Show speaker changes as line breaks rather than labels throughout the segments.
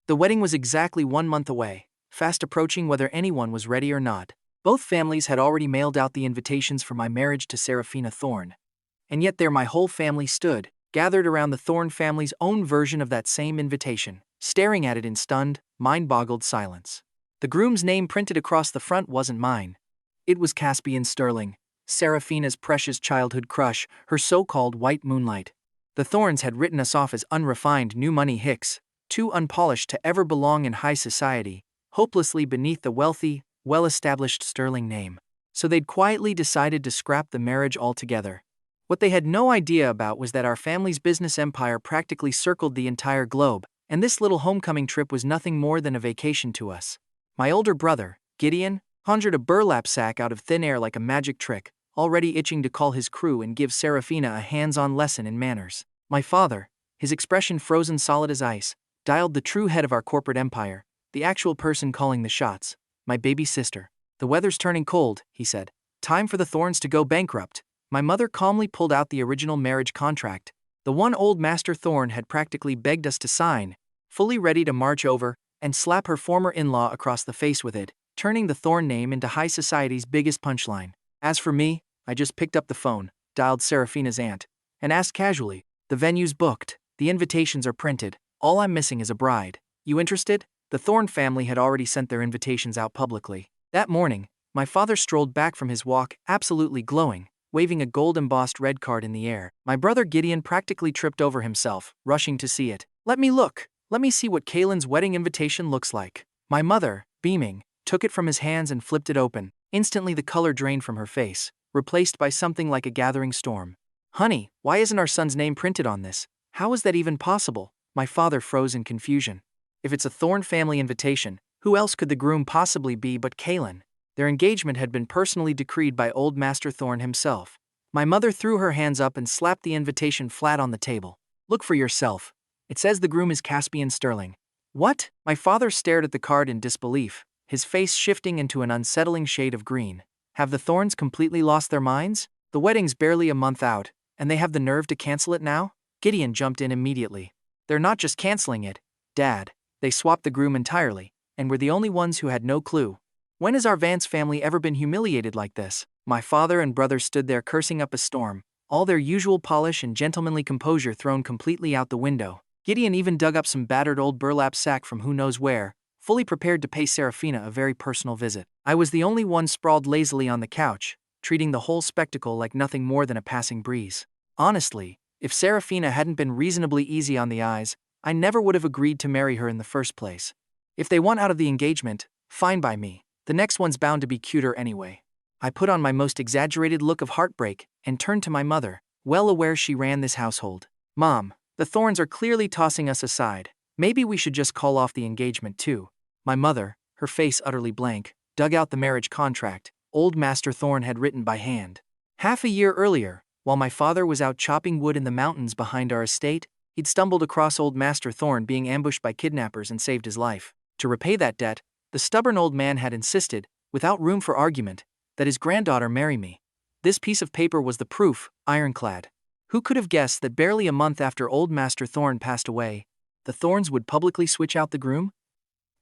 The wedding was exactly 1 month away, fast approaching whether anyone was ready or not. Both families had already mailed out the invitations for my marriage to Seraphina Thorne. And yet there my whole family stood, gathered around the Thorne family's own version of that same invitation, staring at it in stunned, mind-boggled silence. The groom's name printed across the front wasn't mine. It was Caspian Sterling, Seraphina's precious childhood crush, her so-called white moonlight. The Thornes had written us off as unrefined new money hicks, too unpolished to ever belong in high society, hopelessly beneath the wealthy, well-established Sterling name. So they'd quietly decided to scrap the marriage altogether. What they had no idea about was that our family's business empire practically circled the entire globe, and this little homecoming trip was nothing more than a vacation to us. My older brother, Gideon, conjured a burlap sack out of thin air like a magic trick, already itching to call his crew and give Seraphina a hands-on lesson in manners. My father, his expression frozen solid as ice, dialed the true head of our corporate empire, the actual person calling the shots, my baby sister. "The weather's turning cold," he said. "Time for the Thornes to go bankrupt." My mother calmly pulled out the original marriage contract, the one old Master Thorne had practically begged us to sign, fully ready to march over and slap her former in-law across the face with it, turning the Thorne name into high society's biggest punchline. As for me, I just picked up the phone, dialed Seraphina's aunt, and asked casually, "The venue's booked, the invitations are printed, all I'm missing is a bride. You interested?" The Thorne family had already sent their invitations out publicly. That morning, my father strolled back from his walk, absolutely glowing, waving a gold-embossed red card in the air. My brother Gideon practically tripped over himself, rushing to see it. "Let me look. Let me see what Kaelen's wedding invitation looks like." My mother, beaming, took it from his hands and flipped it open. Instantly the color drained from her face, replaced by something like a gathering storm. "Honey, why isn't our son's name printed on this? How is that even possible?" My father froze in confusion. If it's a Thorne family invitation, who else could the groom possibly be but Kaelen? Their engagement had been personally decreed by old Master Thorne himself. My mother threw her hands up and slapped the invitation flat on the table. "Look for yourself. It says the groom is Caspian Sterling." "What?" My father stared at the card in disbelief, his face shifting into an unsettling shade of green. Have the Thornes completely lost their minds? The wedding's barely a month out, and they have the nerve to cancel it now? Gideon jumped in immediately. "They're not just canceling it, Dad. They swapped the groom entirely, and we're the only ones who had no clue. When has our Vance family ever been humiliated like this?" My father and brother stood there cursing up a storm, all their usual polish and gentlemanly composure thrown completely out the window. Gideon even dug up some battered old burlap sack from who knows where, fully prepared to pay Seraphina a very personal visit. I was the only one sprawled lazily on the couch, treating the whole spectacle like nothing more than a passing breeze. Honestly, if Seraphina hadn't been reasonably easy on the eyes, I never would have agreed to marry her in the first place. If they want out of the engagement, fine by me. The next one's bound to be cuter anyway. I put on my most exaggerated look of heartbreak and turned to my mother, well aware she ran this household. "Mom, the Thornes are clearly tossing us aside. Maybe we should just call off the engagement too." My mother, her face utterly blank, dug out the marriage contract old Master Thorne had written by hand. Half a year earlier, while my father was out chopping wood in the mountains behind our estate, he'd stumbled across old Master Thorne being ambushed by kidnappers and saved his life. To repay that debt, the stubborn old man had insisted, without room for argument, that his granddaughter marry me. This piece of paper was the proof, ironclad. Who could have guessed that barely a month after old Master Thorne passed away, the Thornes would publicly switch out the groom?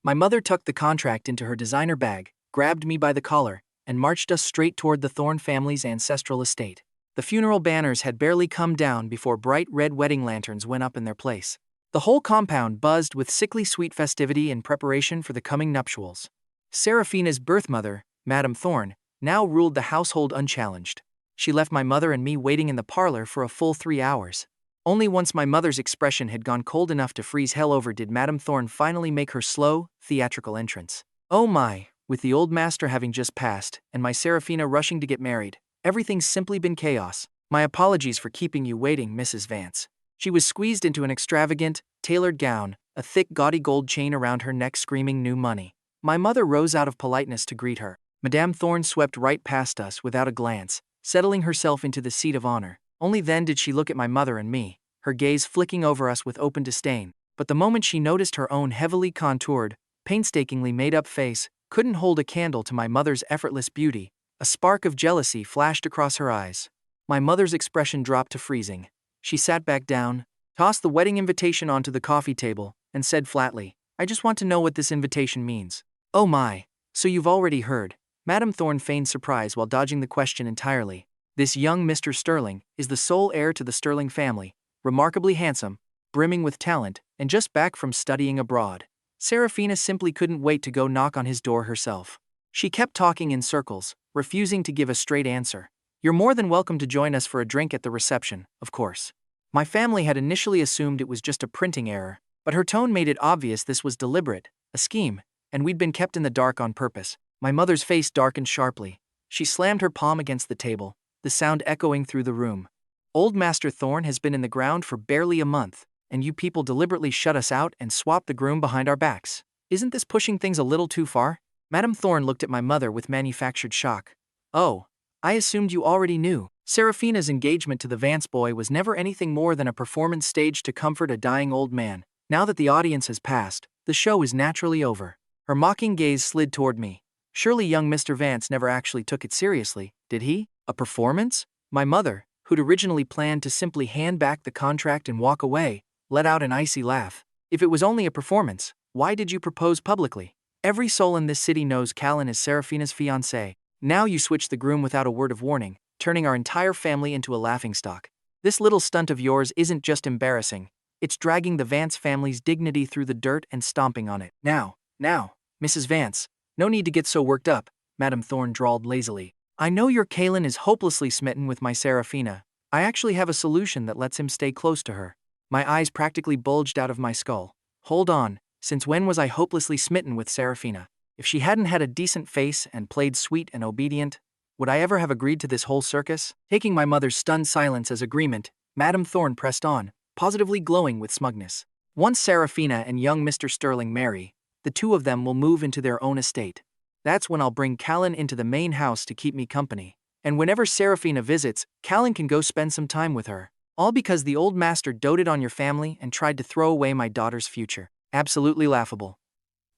My mother tucked the contract into her designer bag, grabbed me by the collar, and marched us straight toward the Thorne family's ancestral estate. The funeral banners had barely come down before bright red wedding lanterns went up in their place. The whole compound buzzed with sickly sweet festivity in preparation for the coming nuptials. Seraphina's birth mother, Madame Thorne, now ruled the household unchallenged. She left my mother and me waiting in the parlor for a full 3 hours. Only once my mother's expression had gone cold enough to freeze hell over did Madame Thorne finally make her slow, theatrical entrance. Oh my, with the old master having just passed, and my Seraphina rushing to get married, everything's simply been chaos. My apologies for keeping you waiting, Mrs. Vance. She was squeezed into an extravagant, tailored gown, a thick gaudy gold chain around her neck screaming new money. My mother rose out of politeness to greet her. Madame Thorne swept right past us without a glance, settling herself into the seat of honor. Only then did she look at my mother and me, her gaze flicking over us with open disdain. But the moment she noticed her own heavily contoured, painstakingly made-up face, couldn't hold a candle to my mother's effortless beauty. A spark of jealousy flashed across her eyes. My mother's expression dropped to freezing. She sat back down, tossed the wedding invitation onto the coffee table, and said flatly, I just want to know what this invitation means. Oh my, so you've already heard. Madame Thorne feigned surprise while dodging the question entirely. This young Mr. Sterling is the sole heir to the Sterling family, remarkably handsome, brimming with talent, and just back from studying abroad. Seraphina simply couldn't wait to go knock on his door herself. She kept talking in circles, refusing to give a straight answer. You're more than welcome to join us for a drink at the reception, of course. My family had initially assumed it was just a printing error, but her tone made it obvious this was deliberate, a scheme, and we'd been kept in the dark on purpose. My mother's face darkened sharply. She slammed her palm against the table, the sound echoing through the room. Old Master Thorne has been in the ground for barely a month, and you people deliberately shut us out and swapped the groom behind our backs. Isn't this pushing things a little too far? Madame Thorne looked at my mother with manufactured shock. Oh, I assumed you already knew. Seraphina's engagement to the Vance boy was never anything more than a performance staged to comfort a dying old man. Now that the audience has passed, the show is naturally over. Her mocking gaze slid toward me. Surely young Mr. Vance never actually took it seriously, did he? A performance? My mother, who'd originally planned to simply hand back the contract and walk away, let out an icy laugh. If it was only a performance, why did you propose publicly? Every soul in this city knows Kaelen is Seraphina's fiancé. Now you switch the groom without a word of warning, turning our entire family into a laughingstock. This little stunt of yours isn't just embarrassing, it's dragging the Vance family's dignity through the dirt and stomping on it. Now, Mrs. Vance, no need to get so worked up, Madame Thorne drawled lazily. I know your Kaelen is hopelessly smitten with my Seraphina. I actually have a solution that lets him stay close to her. My eyes practically bulged out of my skull. Hold on, since when was I hopelessly smitten with Seraphina? If she hadn't had a decent face and played sweet and obedient, would I ever have agreed to this whole circus? Taking my mother's stunned silence as agreement, Madame Thorne pressed on, positively glowing with smugness. Once Seraphina and young Mr. Sterling marry, the two of them will move into their own estate. That's when I'll bring Kaelen into the main house to keep me company. And whenever Seraphina visits, Kaelen can go spend some time with her. All because the old master doted on your family and tried to throw away my daughter's future. Absolutely laughable.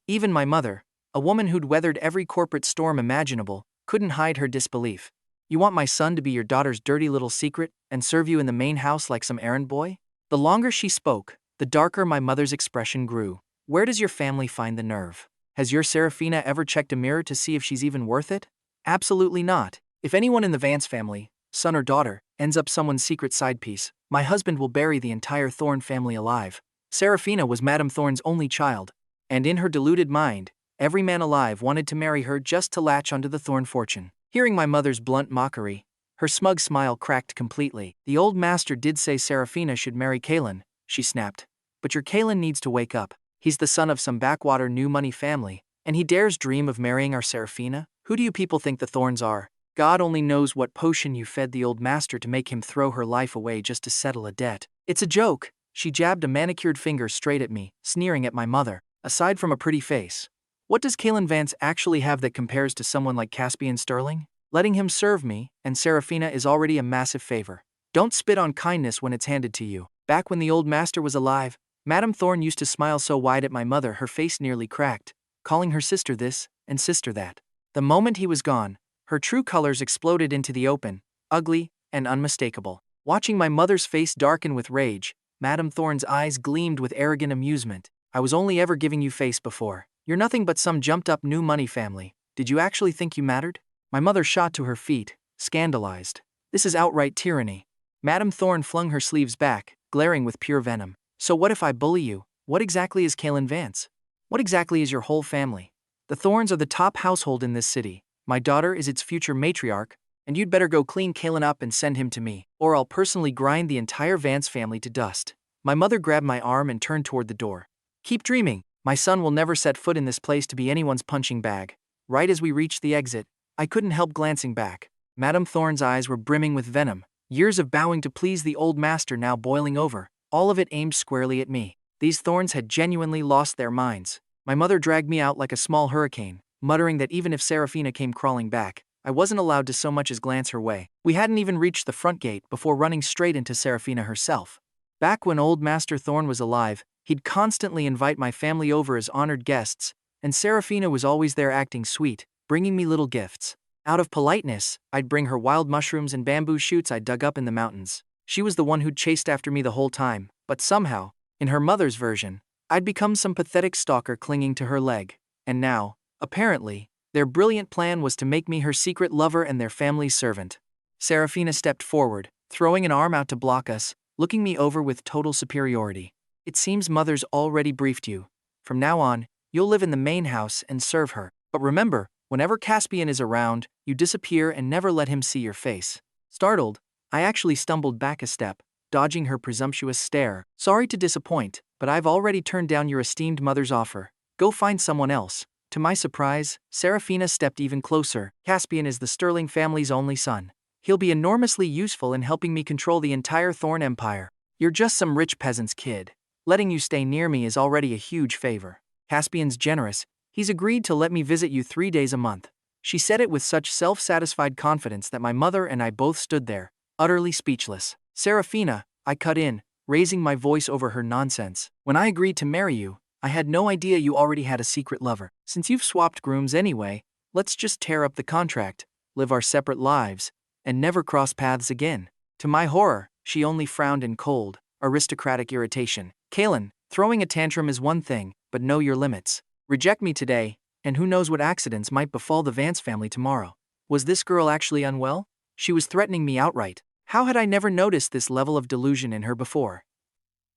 Even my mother, a woman who'd weathered every corporate storm imaginable, couldn't hide her disbelief. You want my son to be your daughter's dirty little secret and serve you in the main house like some errand boy? The longer she spoke, the darker my mother's expression grew. Where does your family find the nerve? Has your Seraphina ever checked a mirror to see if she's even worth it? Absolutely not. If anyone in the Vance family, son or daughter, ends up someone's secret side piece, my husband will bury the entire Thorne family alive. Seraphina was Madame Thorne's only child, and in her deluded mind, every man alive wanted to marry her just to latch onto the Thorne fortune. Hearing my mother's blunt mockery, her smug smile cracked completely. The old master did say Seraphina should marry Kaelen, she snapped. But your Kaelen needs to wake up. He's the son of some backwater new money family, and he dares dream of marrying our Seraphina? Who do you people think the Thornes are? God only knows what potion you fed the old master to make him throw her life away just to settle a debt. It's a joke. She jabbed a manicured finger straight at me, sneering at my mother. Aside from a pretty face, what does Kaelen Vance actually have that compares to someone like Caspian Sterling? Letting him serve me and Seraphina is already a massive favor. Don't spit on kindness when it's handed to you. Back when the old master was alive, Madame Thorne used to smile so wide at my mother her face nearly cracked, calling her sister this and sister that. The moment he was gone, her true colors exploded into the open, ugly and unmistakable. Watching my mother's face darken with rage, Madame Thorne's eyes gleamed with arrogant amusement. I was only ever giving you face before. You're nothing but some jumped-up new money family. Did you actually think you mattered? My mother shot to her feet, scandalized. This is outright tyranny. Madame Thorne flung her sleeves back, glaring with pure venom. So what if I bully you? What exactly is Kaelen Vance? What exactly is your whole family? The Thornes are the top household in this city. My daughter is its future matriarch, and you'd better go clean Kaelen up and send him to me, or I'll personally grind the entire Vance family to dust. My mother grabbed my arm and turned toward the door. Keep dreaming. My son will never set foot in this place to be anyone's punching bag. Right as we reached the exit, I couldn't help glancing back. Madame Thorne's eyes were brimming with venom, years of bowing to please the old master now boiling over, all of it aimed squarely at me. These Thornes had genuinely lost their minds. My mother dragged me out like a small hurricane, muttering that even if Seraphina came crawling back, I wasn't allowed to so much as glance her way. We hadn't even reached the front gate before running straight into Seraphina herself. Back when old Master Thorne was alive, he'd constantly invite my family over as honored guests, and Seraphina was always there acting sweet, bringing me little gifts. Out of politeness, I'd bring her wild mushrooms and bamboo shoots I'd dug up in the mountains. She was the one who'd chased after me the whole time, but somehow, in her mother's version, I'd become some pathetic stalker clinging to her leg. And now, apparently, their brilliant plan was to make me her secret lover and their family's servant. Seraphina stepped forward, throwing an arm out to block us, looking me over with total superiority. It seems Mother's already briefed you. From now on, you'll live in the main house and serve her. But remember, whenever Caspian is around, you disappear and never let him see your face. Startled, I actually stumbled back a step, dodging her presumptuous stare. Sorry to disappoint, but I've already turned down your esteemed mother's offer. Go find someone else. To my surprise, Seraphina stepped even closer. Caspian is the Sterling family's only son. He'll be enormously useful in helping me control the entire Thorne Empire. You're just some rich peasant's kid. Letting you stay near me is already a huge favor. Caspian's generous. He's agreed to let me visit you 3 days a month. She said it with such self-satisfied confidence that my mother and I both stood there, utterly speechless. Seraphina, I cut in, raising my voice over her nonsense. When I agreed to marry you, I had no idea you already had a secret lover. Since you've swapped grooms anyway, let's just tear up the contract, live our separate lives, and never cross paths again. To my horror, she only frowned in cold, aristocratic irritation. Kaelen, throwing a tantrum is one thing, but know your limits. Reject me today, and who knows what accidents might befall the Vance family tomorrow. Was this girl actually unwell? She was threatening me outright. How had I never noticed this level of delusion in her before?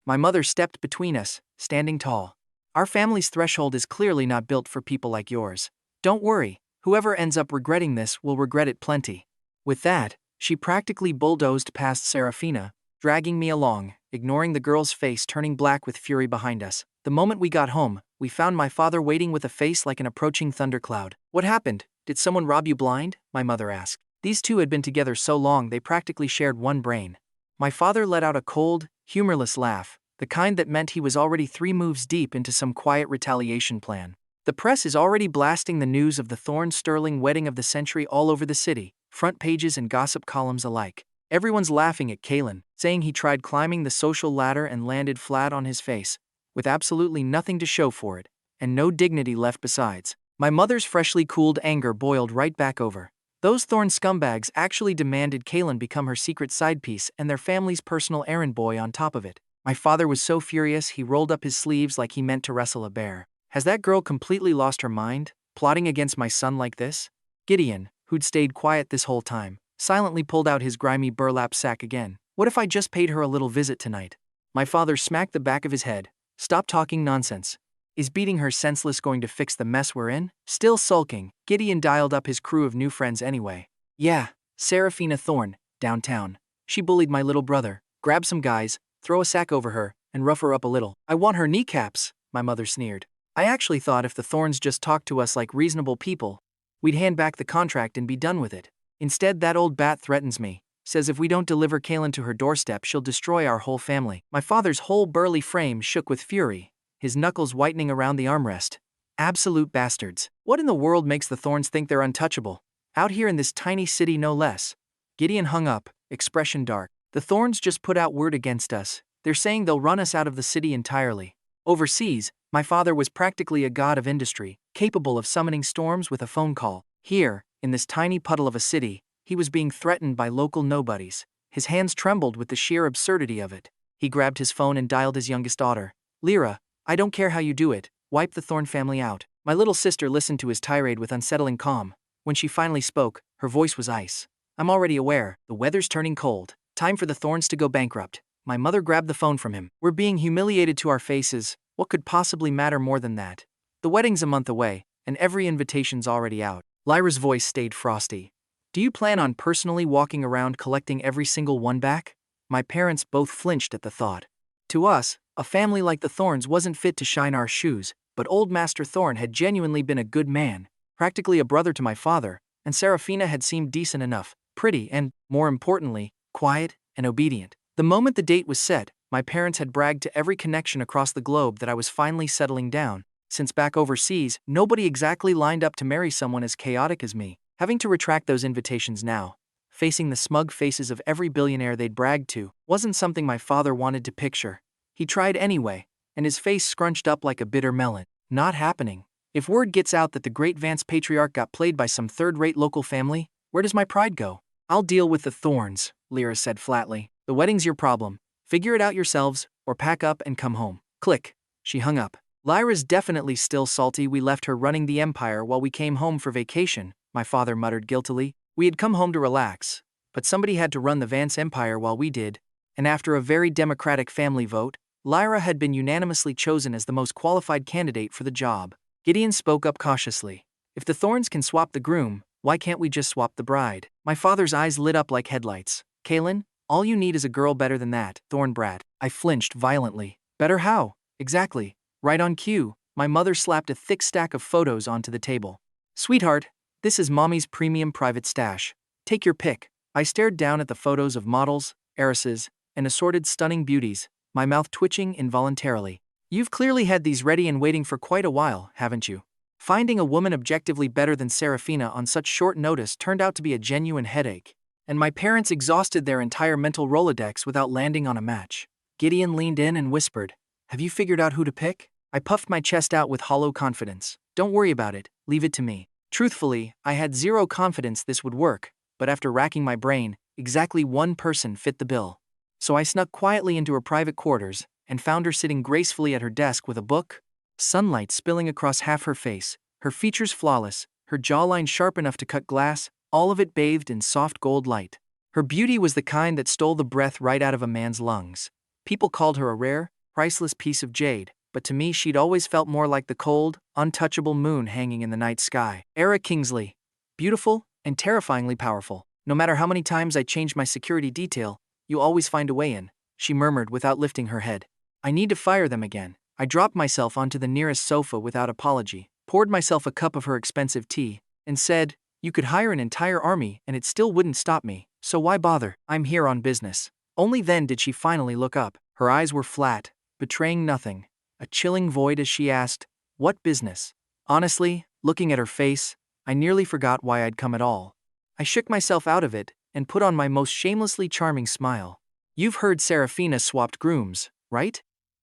My mother stepped between us, standing tall. Our family's threshold is clearly not built for people like yours. Don't worry, whoever ends up regretting this will regret it plenty. With that, she practically bulldozed past Seraphina, dragging me along, ignoring the girl's face turning black with fury behind us. The moment we got home, we found my father waiting with a face like an approaching thundercloud. What happened? Did someone rob you blind? My mother asked. These two had been together so long they practically shared one brain. My father let out a cold, humorless laugh, the kind that meant he was already 3 moves deep into some quiet retaliation plan. The press is already blasting the news of the Thorne Sterling wedding of the century all over the city, front pages and gossip columns alike. Everyone's laughing at Kaelen, saying he tried climbing the social ladder and landed flat on his face, with absolutely nothing to show for it, and no dignity left besides. My mother's freshly cooled anger boiled right back over. Those Thorne scumbags actually demanded Kaelen become her secret side piece and their family's personal errand boy on top of it. My father was so furious he rolled up his sleeves like he meant to wrestle a bear. Has that girl completely lost her mind, plotting against my son like this? Gideon, who'd stayed quiet this whole time, silently pulled out his grimy burlap sack again. What if I just paid her a little visit tonight? My father smacked the back of his head. Stop talking nonsense. Is beating her senseless going to fix the mess we're in? Still sulking, Gideon dialed up his crew of new friends anyway. Yeah, Seraphina Thorne, downtown. She bullied my little brother. Grab some guys, throw a sack over her, and rough her up a little. I want her kneecaps, my mother sneered. I actually thought if the Thornes just talked to us like reasonable people, we'd hand back the contract and be done with it. Instead, that old bat threatens me. Says if we don't deliver Kaelen to her doorstep, she'll destroy our whole family. My father's whole burly frame shook with fury, his knuckles whitening around the armrest. Absolute bastards. What in the world makes the Thornes think they're untouchable? Out here in this tiny city, no less. Gideon hung up, expression dark. The Thornes just put out word against us. They're saying they'll run us out of the city entirely. Overseas, my father was practically a god of industry, capable of summoning storms with a phone call. Here, in this tiny puddle of a city, he was being threatened by local nobodies. His hands trembled with the sheer absurdity of it. He grabbed his phone and dialed his youngest daughter. Lyra, I don't care how you do it, wipe the Thorne family out. My little sister listened to his tirade with unsettling calm. When she finally spoke, her voice was ice. I'm already aware, the weather's turning cold. Time for the Thornes to go bankrupt. My mother grabbed the phone from him. We're being humiliated to our faces. What could possibly matter more than that? The wedding's a month away, and every invitation's already out. Lyra's voice stayed frosty. Do you plan on personally walking around collecting every single one back? My parents both flinched at the thought. To us, a family like the Thornes wasn't fit to shine our shoes, but old Master Thorne had genuinely been a good man, practically a brother to my father, and Seraphina had seemed decent enough, pretty and, more importantly, quiet and obedient. The moment the date was set, my parents had bragged to every connection across the globe that I was finally settling down. Since back overseas, nobody exactly lined up to marry someone as chaotic as me. Having to retract those invitations now, facing the smug faces of every billionaire they'd bragged to, wasn't something my father wanted to picture. He tried anyway, and his face scrunched up like a bitter melon. Not happening. If word gets out that the great Vance patriarch got played by some third-rate local family, where does my pride go? I'll deal with the Thornes, Lyra said flatly. The wedding's your problem. Figure it out yourselves, or pack up and come home. Click. She hung up. Lyra's definitely still salty we left her running the empire while we came home for vacation, my father muttered guiltily. We had come home to relax, but somebody had to run the Vance empire while we did, and after a very democratic family vote, Lyra had been unanimously chosen as the most qualified candidate for the job. Gideon spoke up cautiously. If the Thornes can swap the groom, why can't we just swap the bride? My father's eyes lit up like headlights. Kaelen, all you need is a girl better than that, Thorne brat. I flinched violently. Better how? Exactly. Right on cue, my mother slapped a thick stack of photos onto the table. Sweetheart, this is mommy's premium private stash. Take your pick. I stared down at the photos of models, heiresses, and assorted stunning beauties, my mouth twitching involuntarily. You've clearly had these ready and waiting for quite a while, haven't you? Finding a woman objectively better than Seraphina on such short notice turned out to be a genuine headache, and my parents exhausted their entire mental Rolodex without landing on a match. Gideon leaned in and whispered, Have you figured out who to pick? I puffed my chest out with hollow confidence. Don't worry about it, leave it to me. Truthfully, I had zero confidence this would work, but after racking my brain, exactly one person fit the bill. So I snuck quietly into her private quarters and found her sitting gracefully at her desk with a book, sunlight spilling across half her face, her features flawless, her jawline sharp enough to cut glass, all of it bathed in soft gold light. Her beauty was the kind that stole the breath right out of a man's lungs. People called her a rare, priceless piece of jade, but to me she'd always felt more like the cold, untouchable moon hanging in the night sky. Elara Kingsley. Beautiful and terrifyingly powerful. No matter how many times I changed my security detail, you always find a way in, she murmured without lifting her head. I need to fire them again. I dropped myself onto the nearest sofa without apology, poured myself a cup of her expensive tea, and said, You could hire an entire army and it still wouldn't stop me, so why bother? I'm here on business. Only then did she finally look up. Her eyes were flat, betraying nothing. A chilling void as she asked, What business? Honestly, looking at her face, I nearly forgot why I'd come at all. I shook myself out of it and put on my most shamelessly charming smile. You've heard Seraphina swapped grooms, right?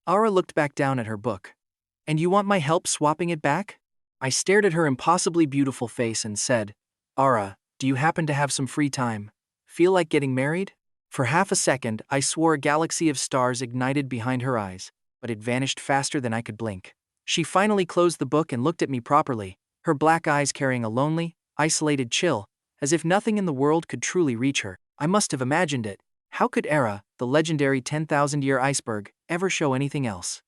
Ara looked back down at her book. And you want my help swapping it back? I stared at her impossibly beautiful face and said, Ara, do you happen to have some free time? Feel like getting married? For half a second, I swore a galaxy of stars ignited behind her eyes, but it vanished faster than I could blink. She finally closed the book and looked at me properly, her black eyes carrying a lonely, isolated chill, as if nothing in the world could truly reach her. I must have imagined it. How could Elara, the legendary 10,000-year iceberg, ever show anything else?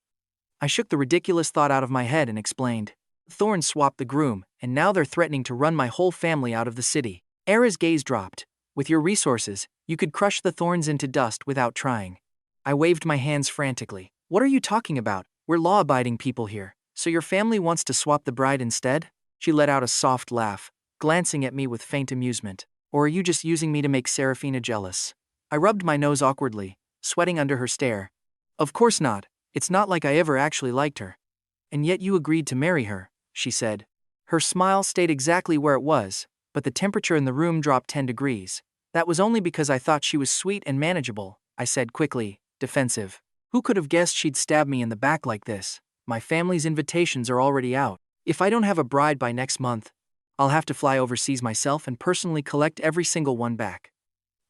I shook the ridiculous thought out of my head and explained. Thorne swapped the groom, and now they're threatening to run my whole family out of the city. Era's gaze dropped. With your resources, you could crush the Thornes into dust without trying. I waved my hands frantically. What are you talking about? We're law-abiding people here. So your family wants to swap the bride instead? She let out a soft laugh, glancing at me with faint amusement. Or are you just using me to make Seraphina jealous? I rubbed my nose awkwardly, sweating under her stare. Of course not. It's not like I ever actually liked her. And yet you agreed to marry her, she said. Her smile stayed exactly where it was, but the temperature in the room dropped 10 degrees. That was only because I thought she was sweet and manageable, I said quickly, defensive. Who could have guessed she'd stab me in the back like this? My family's invitations are already out. If I don't have a bride by next month, I'll have to fly overseas myself and personally collect every single one back.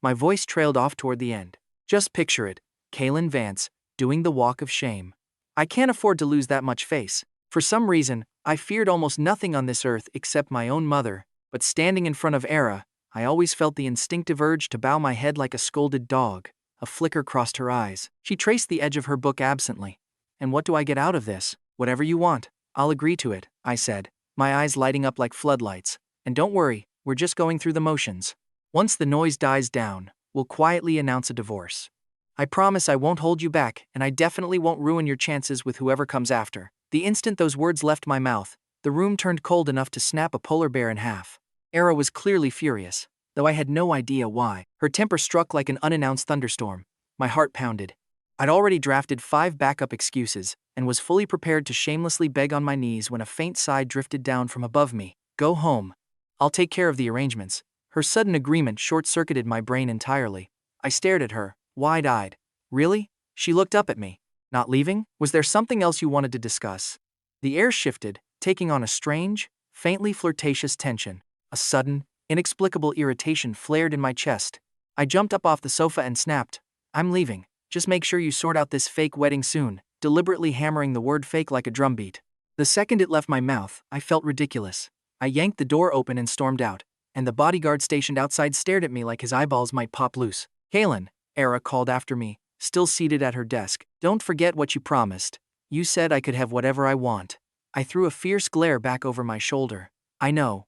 My voice trailed off toward the end. Just picture it, Kaelen Vance, doing the walk of shame. I can't afford to lose that much face. For some reason, I feared almost nothing on this earth except my own mother, but standing in front of Elara, I always felt the instinctive urge to bow my head like a scolded dog. A flicker crossed her eyes. She traced the edge of her book absently. And what do I get out of this? Whatever you want. I'll agree to it, I said, my eyes lighting up like floodlights. And don't worry, we're just going through the motions. Once the noise dies down, we'll quietly announce a divorce. I promise I won't hold you back, and I definitely won't ruin your chances with whoever comes after. The instant those words left my mouth, the room turned cold enough to snap a polar bear in half. Elara was clearly furious, though I had no idea why. Her temper struck like an unannounced thunderstorm. My heart pounded. I'd already drafted 5 backup excuses, and was fully prepared to shamelessly beg on my knees when a faint sigh drifted down from above me. Go home. I'll take care of the arrangements. Her sudden agreement short-circuited my brain entirely. I stared at her, wide-eyed. Really? She looked up at me. Not leaving? Was there something else you wanted to discuss? The air shifted, taking on a strange, faintly flirtatious tension. A sudden, inexplicable irritation flared in my chest. I jumped up off the sofa and snapped, I'm leaving. Just make sure you sort out this fake wedding soon. deliberately hammering the word fake like a drumbeat. The second it left my mouth, I felt ridiculous. I yanked the door open and stormed out, and the bodyguard stationed outside stared at me like his eyeballs might pop loose. Kaelen, Elara called after me, still seated at her desk. Don't forget what you promised. You said I could have whatever I want. I threw a fierce glare back over my shoulder. I know.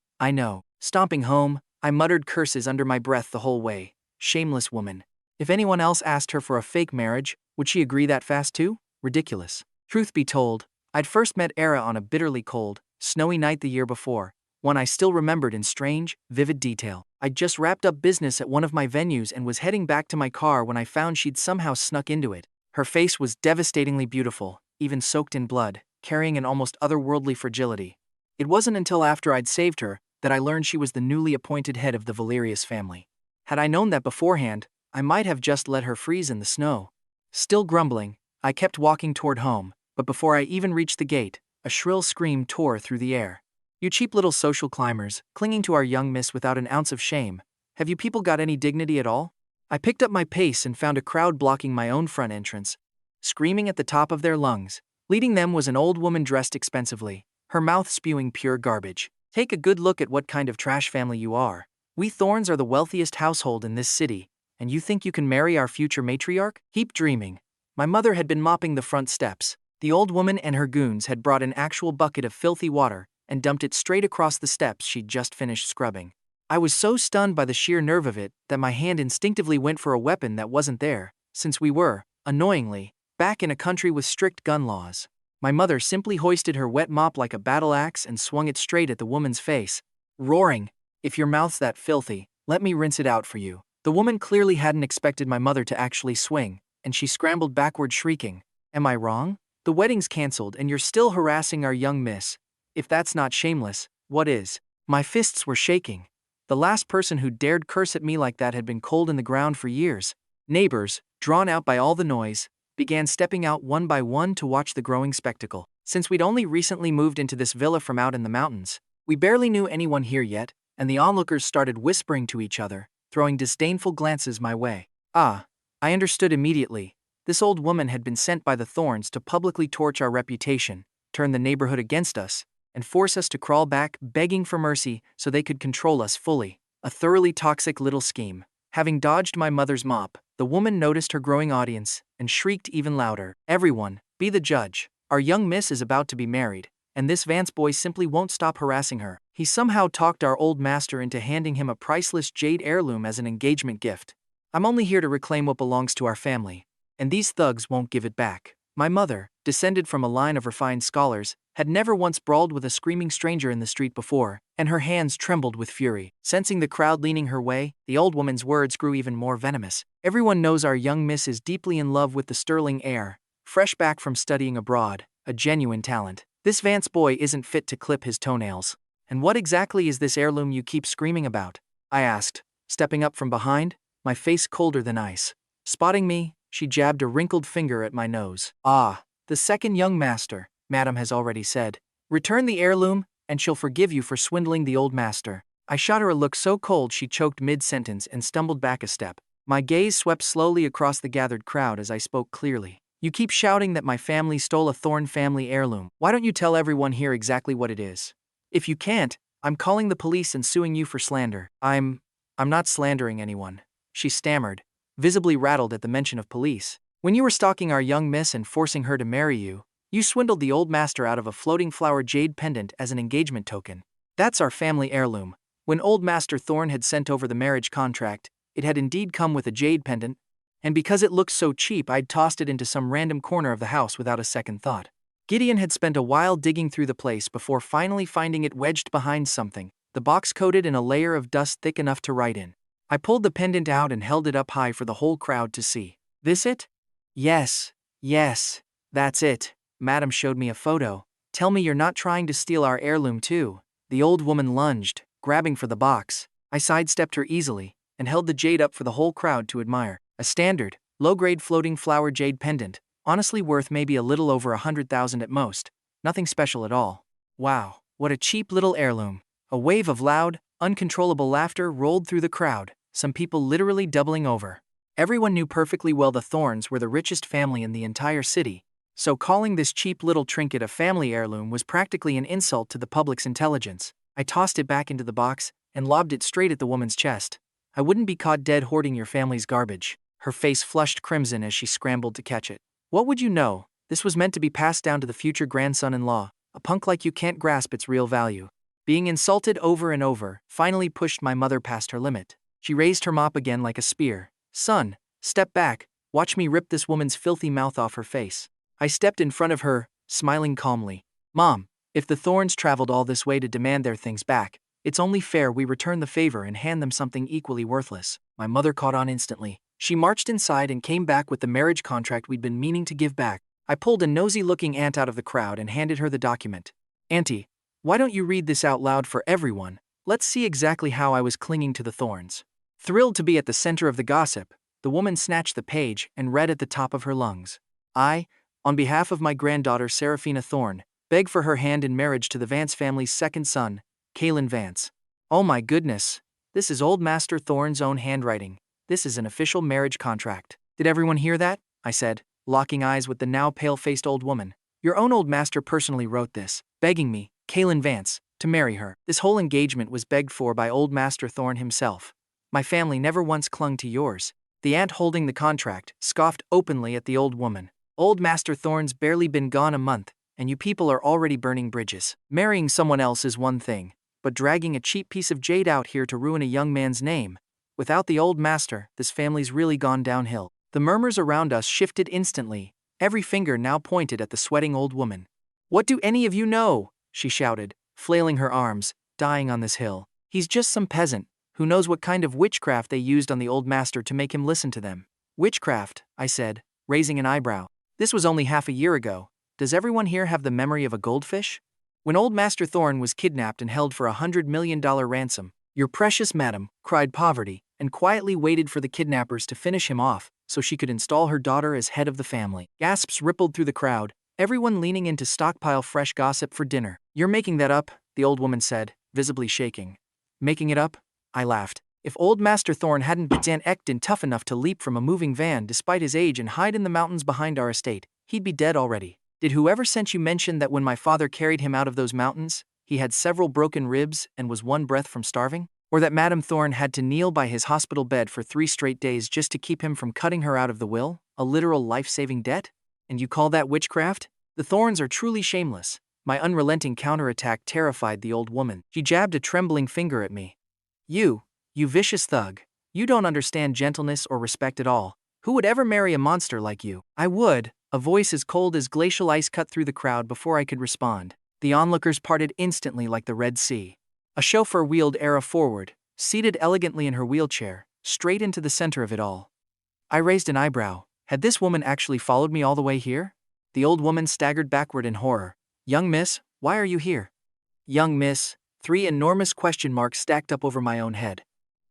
Stomping home, I muttered curses under my breath the whole way. Shameless woman. If anyone else asked her for a fake marriage, would she agree that fast too? Ridiculous. Truth be told, I'd first met Elara on a bitterly cold, snowy night the year before, one I still remembered in strange, vivid detail. I'd just wrapped up business at one of my venues and was heading back to my car when I found she'd somehow snuck into it. Her face was devastatingly beautiful, even soaked in blood, carrying an almost otherworldly fragility. It wasn't until after I'd saved her that I learned she was the newly appointed head of the Valerius family. Had I known that beforehand, I might have just let her freeze in the snow. Still grumbling, I kept walking toward home, but before I even reached the gate, a shrill scream tore through the air. You cheap little social climbers, clinging to our young miss without an ounce of shame. Have you people got any dignity at all? I picked up my pace and found a crowd blocking my own front entrance, screaming at the top of their lungs. Leading them was an old woman dressed expensively, her mouth spewing pure garbage. Take a good look at what kind of trash family you are. We Thornes are the wealthiest household in this city, and you think you can marry our future matriarch? Keep dreaming. My mother had been mopping the front steps. The old woman and her goons had brought an actual bucket of filthy water and dumped it straight across the steps she'd just finished scrubbing. I was so stunned by the sheer nerve of it that my hand instinctively went for a weapon that wasn't there, since we were, annoyingly, back in a country with strict gun laws. My mother simply hoisted her wet mop like a battle axe and swung it straight at the woman's face, roaring, "If your mouth's that filthy, let me rinse it out for you." The woman clearly hadn't expected my mother to actually swing, and she scrambled backward shrieking, "Am I wrong? The wedding's cancelled and you're still harassing our young miss. If that's not shameless, what is?" My fists were shaking. The last person who dared curse at me like that had been cold in the ground for years. Neighbors, drawn out by all the noise, began stepping out one by one to watch the growing spectacle. Since we'd only recently moved into this villa from out in the mountains, we barely knew anyone here yet, and the onlookers started whispering to each other, throwing disdainful glances my way. I understood immediately. This old woman had been sent by the Thornes to publicly torch our reputation, turn the neighborhood against us, and force us to crawl back, begging for mercy so they could control us fully. A thoroughly toxic little scheme. Having dodged my mother's mop, the woman noticed her growing audience and shrieked even louder, "Everyone, be the judge. Our young miss is about to be married, and this Vance boy simply won't stop harassing her." He somehow talked our old master into handing him a priceless jade heirloom as an engagement gift. "I'm only here to reclaim what belongs to our family, and these thugs won't give it back." My mother, descended from a line of refined scholars, had never once brawled with a screaming stranger in the street before, and her hands trembled with fury. Sensing the crowd leaning her way, the old woman's words grew even more venomous. "Everyone knows our young miss is deeply in love with the sterling heir, fresh back from studying abroad, a genuine talent. This Vance boy isn't fit to clip his toenails. And what exactly is this heirloom you keep screaming about?" I asked, stepping up from behind, my face colder than ice. Spotting me, she jabbed a wrinkled finger at my nose. "The second young master, Madam has already said. Return the heirloom, and she'll forgive you for swindling the old master." I shot her a look so cold she choked mid-sentence and stumbled back a step. My gaze swept slowly across the gathered crowd as I spoke clearly. "You keep shouting that my family stole a Thorne family heirloom. Why don't you tell everyone here exactly what it is? If you can't, I'm calling the police and suing you for slander." I'm not slandering anyone," she stammered, visibly rattled at the mention of police. "When you were stalking our young miss and forcing her to marry you, you swindled the old master out of a floating flower jade pendant as an engagement token. That's our family heirloom. When old Master Thorne had sent over the marriage contract, it had indeed come with a jade pendant, and because it looked so cheap I'd tossed it into some random corner of the house without a second thought. Gideon had spent a while digging through the place before finally finding it wedged behind something, the box coated in a layer of dust thick enough to write in. I pulled the pendant out and held it up high for the whole crowd to see. "This it?" Yes, that's it." Madam showed me a photo. "Tell me you're not trying to steal our heirloom too." The old woman lunged, grabbing for the box. I sidestepped her easily, and held the jade up for the whole crowd to admire. A standard, low-grade floating flower jade pendant, honestly worth maybe a little over 100,000 at most. Nothing special at all. Wow, what a cheap little heirloom. A wave of loud, uncontrollable laughter rolled through the crowd, some people literally doubling over. Everyone knew perfectly well the Thornes were the richest family in the entire city, So calling this cheap little trinket a family heirloom was practically an insult to the public's intelligence. I tossed it back into the box and lobbed it straight at the woman's chest. I wouldn't be caught dead hoarding your family's garbage. Her face flushed crimson as she scrambled to catch it. What would you know? This was meant to be passed down to the future grandson-in-law. A punk like you can't grasp its real value. Being insulted over and over finally pushed my mother past her limit. She raised her mop again like a spear. Son, step back. Watch me rip this woman's filthy mouth off her face. I stepped in front of her, smiling calmly. Mom, if the Thornes traveled all this way to demand their things back, it's only fair we return the favor and hand them something equally worthless. My mother caught on instantly. She marched inside and came back with the marriage contract we'd been meaning to give back. I pulled a nosy-looking aunt out of the crowd and handed her the document. Auntie, why don't you read this out loud for everyone? Let's see exactly how I was clinging to the Thornes. Thrilled to be at the center of the gossip, the woman snatched the page and read at the top of her lungs. I, on behalf of my granddaughter Seraphina Thorne, beg for her hand in marriage to the Vance family's second son, Kaelen Vance. Oh my goodness, this is old Master Thorne's own handwriting. This is an official marriage contract. Did everyone hear that? I said, locking eyes with the now pale-faced old woman. Your own old master personally wrote this, begging me, Kaelen Vance, to marry her. This whole engagement was begged for by old Master Thorne himself. My family never once clung to yours. The aunt holding the contract scoffed openly at the old woman. Old Master Thorne's barely been gone a month, and you people are already burning bridges. Marrying someone else is one thing, but dragging a cheap piece of jade out here to ruin a young man's name. Without the old master, this family's really gone downhill. The murmurs around us shifted instantly, every finger now pointed at the sweating old woman. What do any of you know? She shouted, flailing her arms, dying on this hill. He's just some peasant, who knows what kind of witchcraft they used on the old master to make him listen to them. Witchcraft, I said, raising an eyebrow. This was only half a year ago. Does everyone here have the memory of a goldfish? When old Master Thorne was kidnapped and held for $100 million ransom, your precious madam, cried Poverty, and quietly waited for the kidnappers to finish him off so she could install her daughter as head of the family. Gasps rippled through the crowd, everyone leaning in to stockpile fresh gossip for dinner. You're making that up, the old woman said, visibly shaking. Making it up? I laughed. If old Master Thorne hadn't been tough enough to leap from a moving van despite his age and hide in the mountains behind our estate, he'd be dead already. Did whoever sent you mention that when my father carried him out of those mountains, he had several broken ribs and was one breath from starving? Or that Madame Thorne had to kneel by his hospital bed for 3 straight days just to keep him from cutting her out of the will? A literal life-saving debt? And you call that witchcraft? The Thornes are truly shameless. My unrelenting counterattack terrified the old woman. She jabbed a trembling finger at me. You vicious thug. You don't understand gentleness or respect at all. Who would ever marry a monster like you? I would. A voice as cold as glacial ice cut through the crowd before I could respond. The onlookers parted instantly like the Red Sea. A chauffeur wheeled Elara forward, seated elegantly in her wheelchair, straight into the center of it all. I raised an eyebrow. Had this woman actually followed me all the way here? The old woman staggered backward in horror. Young miss, why are you here? Young miss, 3 enormous question marks stacked up over my own head.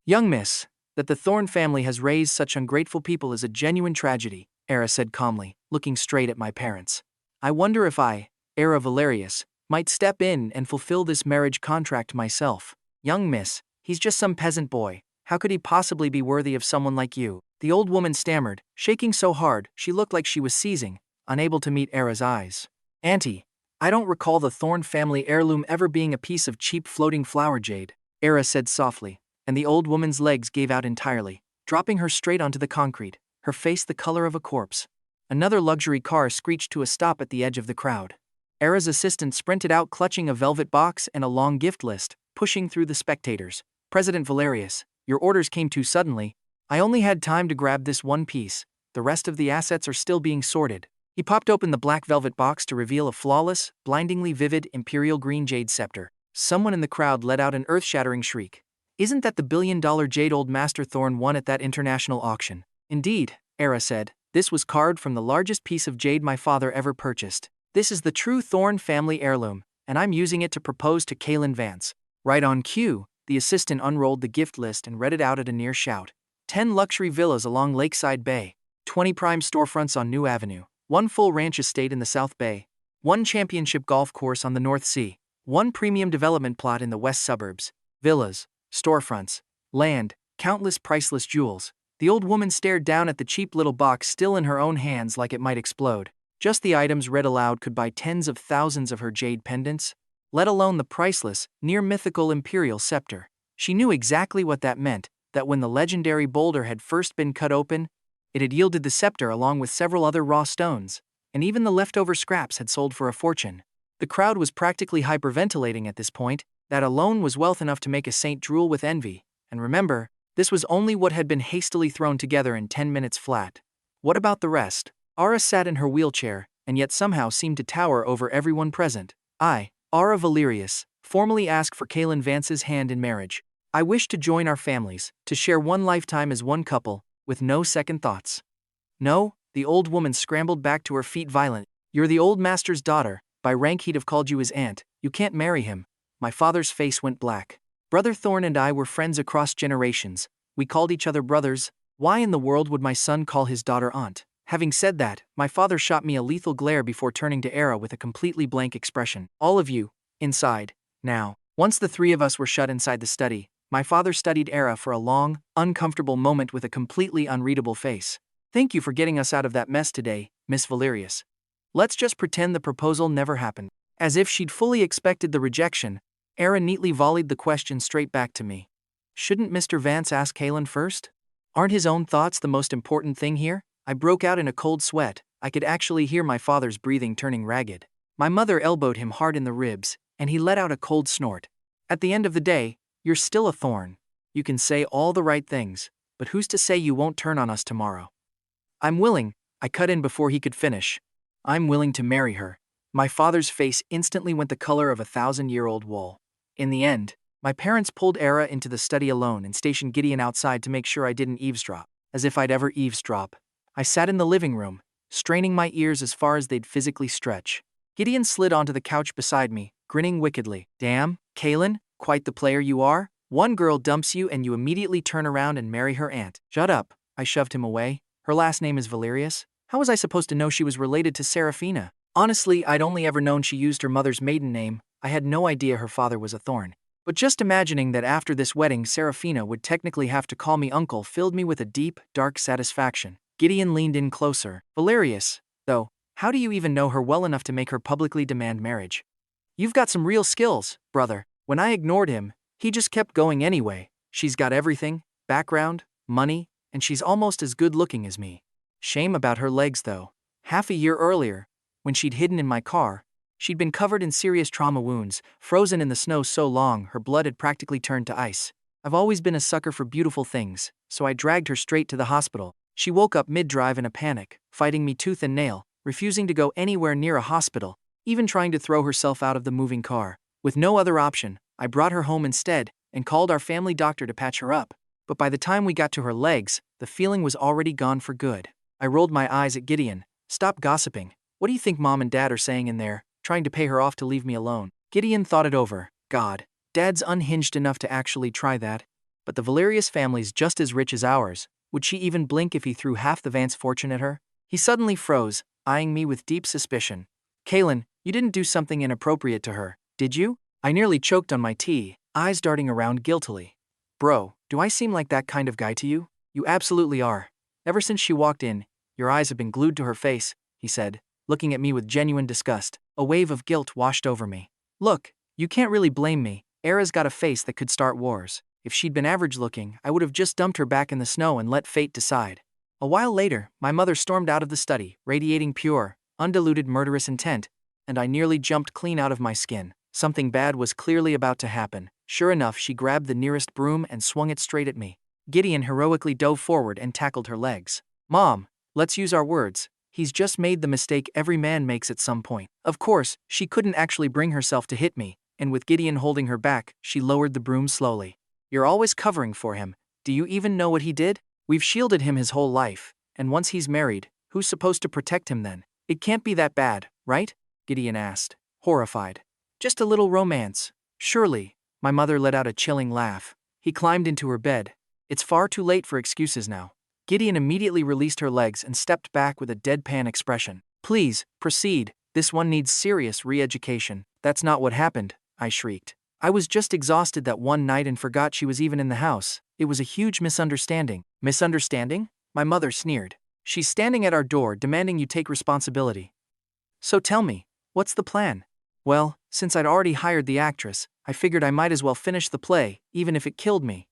Young miss, that the Thorne family has raised such ungrateful people is a genuine tragedy, Elara said calmly, looking straight at my parents. I wonder if I, heir Valerius, might step in and fulfill this marriage contract myself. Young miss, he's just some peasant boy. How could he possibly be worthy of someone like you? The old woman stammered, shaking so hard she looked like she was seizing, unable to meet Era's eyes. Auntie, I don't recall the Thorne family heirloom ever being a piece of cheap floating flower jade, Elara said softly, and the old woman's legs gave out entirely, dropping her straight onto the concrete, her face the color of a corpse. Another luxury car screeched to a stop at the edge of the crowd. Era's assistant sprinted out clutching a velvet box and a long gift list, pushing through the spectators. President Valerius, your orders came too suddenly. I only had time to grab this one piece. The rest of the assets are still being sorted. He popped open the black velvet box to reveal a flawless, blindingly vivid imperial green jade scepter. Someone in the crowd let out an earth-shattering shriek. Isn't that the billion-dollar jade old Master Thorne won at that international auction? Indeed, Elara said. This was carved from the largest piece of jade my father ever purchased. This is the true Thorne family heirloom, and I'm using it to propose to Kaelen Vance. Right on cue, the assistant unrolled the gift list and read it out at a near shout. 10 luxury villas along Lakeside Bay, 20 prime storefronts on New Avenue, 1 full ranch estate in the South Bay, 1 championship golf course on the North Sea, 1 premium development plot in the west suburbs, villas, storefronts, land, countless priceless jewels. The old woman stared down at the cheap little box still in her own hands like it might explode. Just the items read aloud could buy tens of thousands of her jade pendants, let alone the priceless, near-mythical imperial scepter. She knew exactly what that meant, that when the legendary boulder had first been cut open, it had yielded the scepter along with several other raw stones, and even the leftover scraps had sold for a fortune. The crowd was practically hyperventilating at this point. That alone was wealth enough to make a saint drool with envy. And remember, this was only what had been hastily thrown together in 10 minutes flat. What about the rest? Ara sat in her wheelchair, and yet somehow seemed to tower over everyone present. I, Ara Valerius, formally ask for Kaelen Vance's hand in marriage. I wish to join our families, to share one lifetime as one couple, with no second thoughts. No, the old woman scrambled back to her feet violently. You're the old master's daughter. By rank he'd have called you his aunt. You can't marry him. My father's face went black. Brother Thorne and I were friends across generations. We called each other brothers. Why in the world would my son call his daughter aunt? Having said that, my father shot me a lethal glare before turning to Elara with a completely blank expression. All of you, inside, now. Once the three of us were shut inside the study, my father studied Elara for a long, uncomfortable moment with a completely unreadable face. Thank you for getting us out of that mess today, Miss Valerius. Let's just pretend the proposal never happened. As if she'd fully expected the rejection, Elara neatly volleyed the question straight back to me. Shouldn't Mr. Vance ask Kaelen first? Aren't his own thoughts the most important thing here? I broke out in a cold sweat. I could actually hear my father's breathing turning ragged. My mother elbowed him hard in the ribs, and he let out a cold snort. At the end of the day, you're still a Thorne. You can say all the right things, but who's to say you won't turn on us tomorrow? I'm willing, I cut in before he could finish. I'm willing to marry her. My father's face instantly went the color of a 1,000-year-old wool. In the end, my parents pulled Elara into the study alone and stationed Gideon outside to make sure I didn't eavesdrop. As if I'd ever eavesdrop. I sat in the living room, straining my ears as far as they'd physically stretch. Gideon slid onto the couch beside me, grinning wickedly. Damn, Kaelen, quite the player you are. One girl dumps you and you immediately turn around and marry her aunt. Shut up, I shoved him away. Her last name is Valerius? How was I supposed to know she was related to Seraphina? Honestly, I'd only ever known she used her mother's maiden name. I had no idea her father was a Thorne. But just imagining that after this wedding Seraphina would technically have to call me uncle filled me with a deep, dark satisfaction. Gideon leaned in closer. Valerius, though, how do you even know her well enough to make her publicly demand marriage? You've got some real skills, brother. When I ignored him, he just kept going anyway. She's got everything, background, money, and she's almost as good looking as me. Shame about her legs though. Half a year earlier, when she'd hidden in my car, she'd been covered in serious trauma wounds, frozen in the snow so long her blood had practically turned to ice. I've always been a sucker for beautiful things, so I dragged her straight to the hospital. She woke up mid-drive in a panic, fighting me tooth and nail, refusing to go anywhere near a hospital, even trying to throw herself out of the moving car. With no other option, I brought her home instead and called our family doctor to patch her up. But by the time we got to her legs, the feeling was already gone for good. I rolled my eyes at Gideon. Stop gossiping. What do you think Mom and Dad are saying in there, trying to pay her off to leave me alone? Gideon thought it over. God, Dad's unhinged enough to actually try that. But the Valerius family's just as rich as ours. Would she even blink if he threw half the Vance fortune at her? He suddenly froze, eyeing me with deep suspicion. Kaelen, you didn't do something inappropriate to her, did you? I nearly choked on my tea, eyes darting around guiltily. Bro, do I seem like that kind of guy to you? You absolutely are. Ever since she walked in, your eyes have been glued to her face, he said, looking at me with genuine disgust. A wave of guilt washed over me. Look, you can't really blame me. Erara's got a face that could start wars. If she'd been average-looking, I would have just dumped her back in the snow and let fate decide. A while later, my mother stormed out of the study, radiating pure, undiluted murderous intent, and I nearly jumped clean out of my skin. Something bad was clearly about to happen. Sure enough, she grabbed the nearest broom and swung it straight at me. Gideon heroically dove forward and tackled her legs. Mom, let's use our words. He's just made the mistake every man makes at some point. Of course, she couldn't actually bring herself to hit me, and with Gideon holding her back, she lowered the broom slowly. You're always covering for him. Do you even know what he did? We've shielded him his whole life, and once he's married, who's supposed to protect him then? It can't be that bad, right? Gideon asked, horrified. Just a little romance. Surely. My mother let out a chilling laugh. He climbed into her bed. It's far too late for excuses now. Gideon immediately released her legs and stepped back with a deadpan expression. Please, proceed. This one needs serious re-education. That's not what happened, I shrieked. I was just exhausted that one night and forgot she was even in the house. It was a huge misunderstanding. Misunderstanding? My mother sneered. She's standing at our door demanding you take responsibility. So tell me, what's the plan? Well, since I'd already hired the actress, I figured I might as well finish the play, even if it killed me.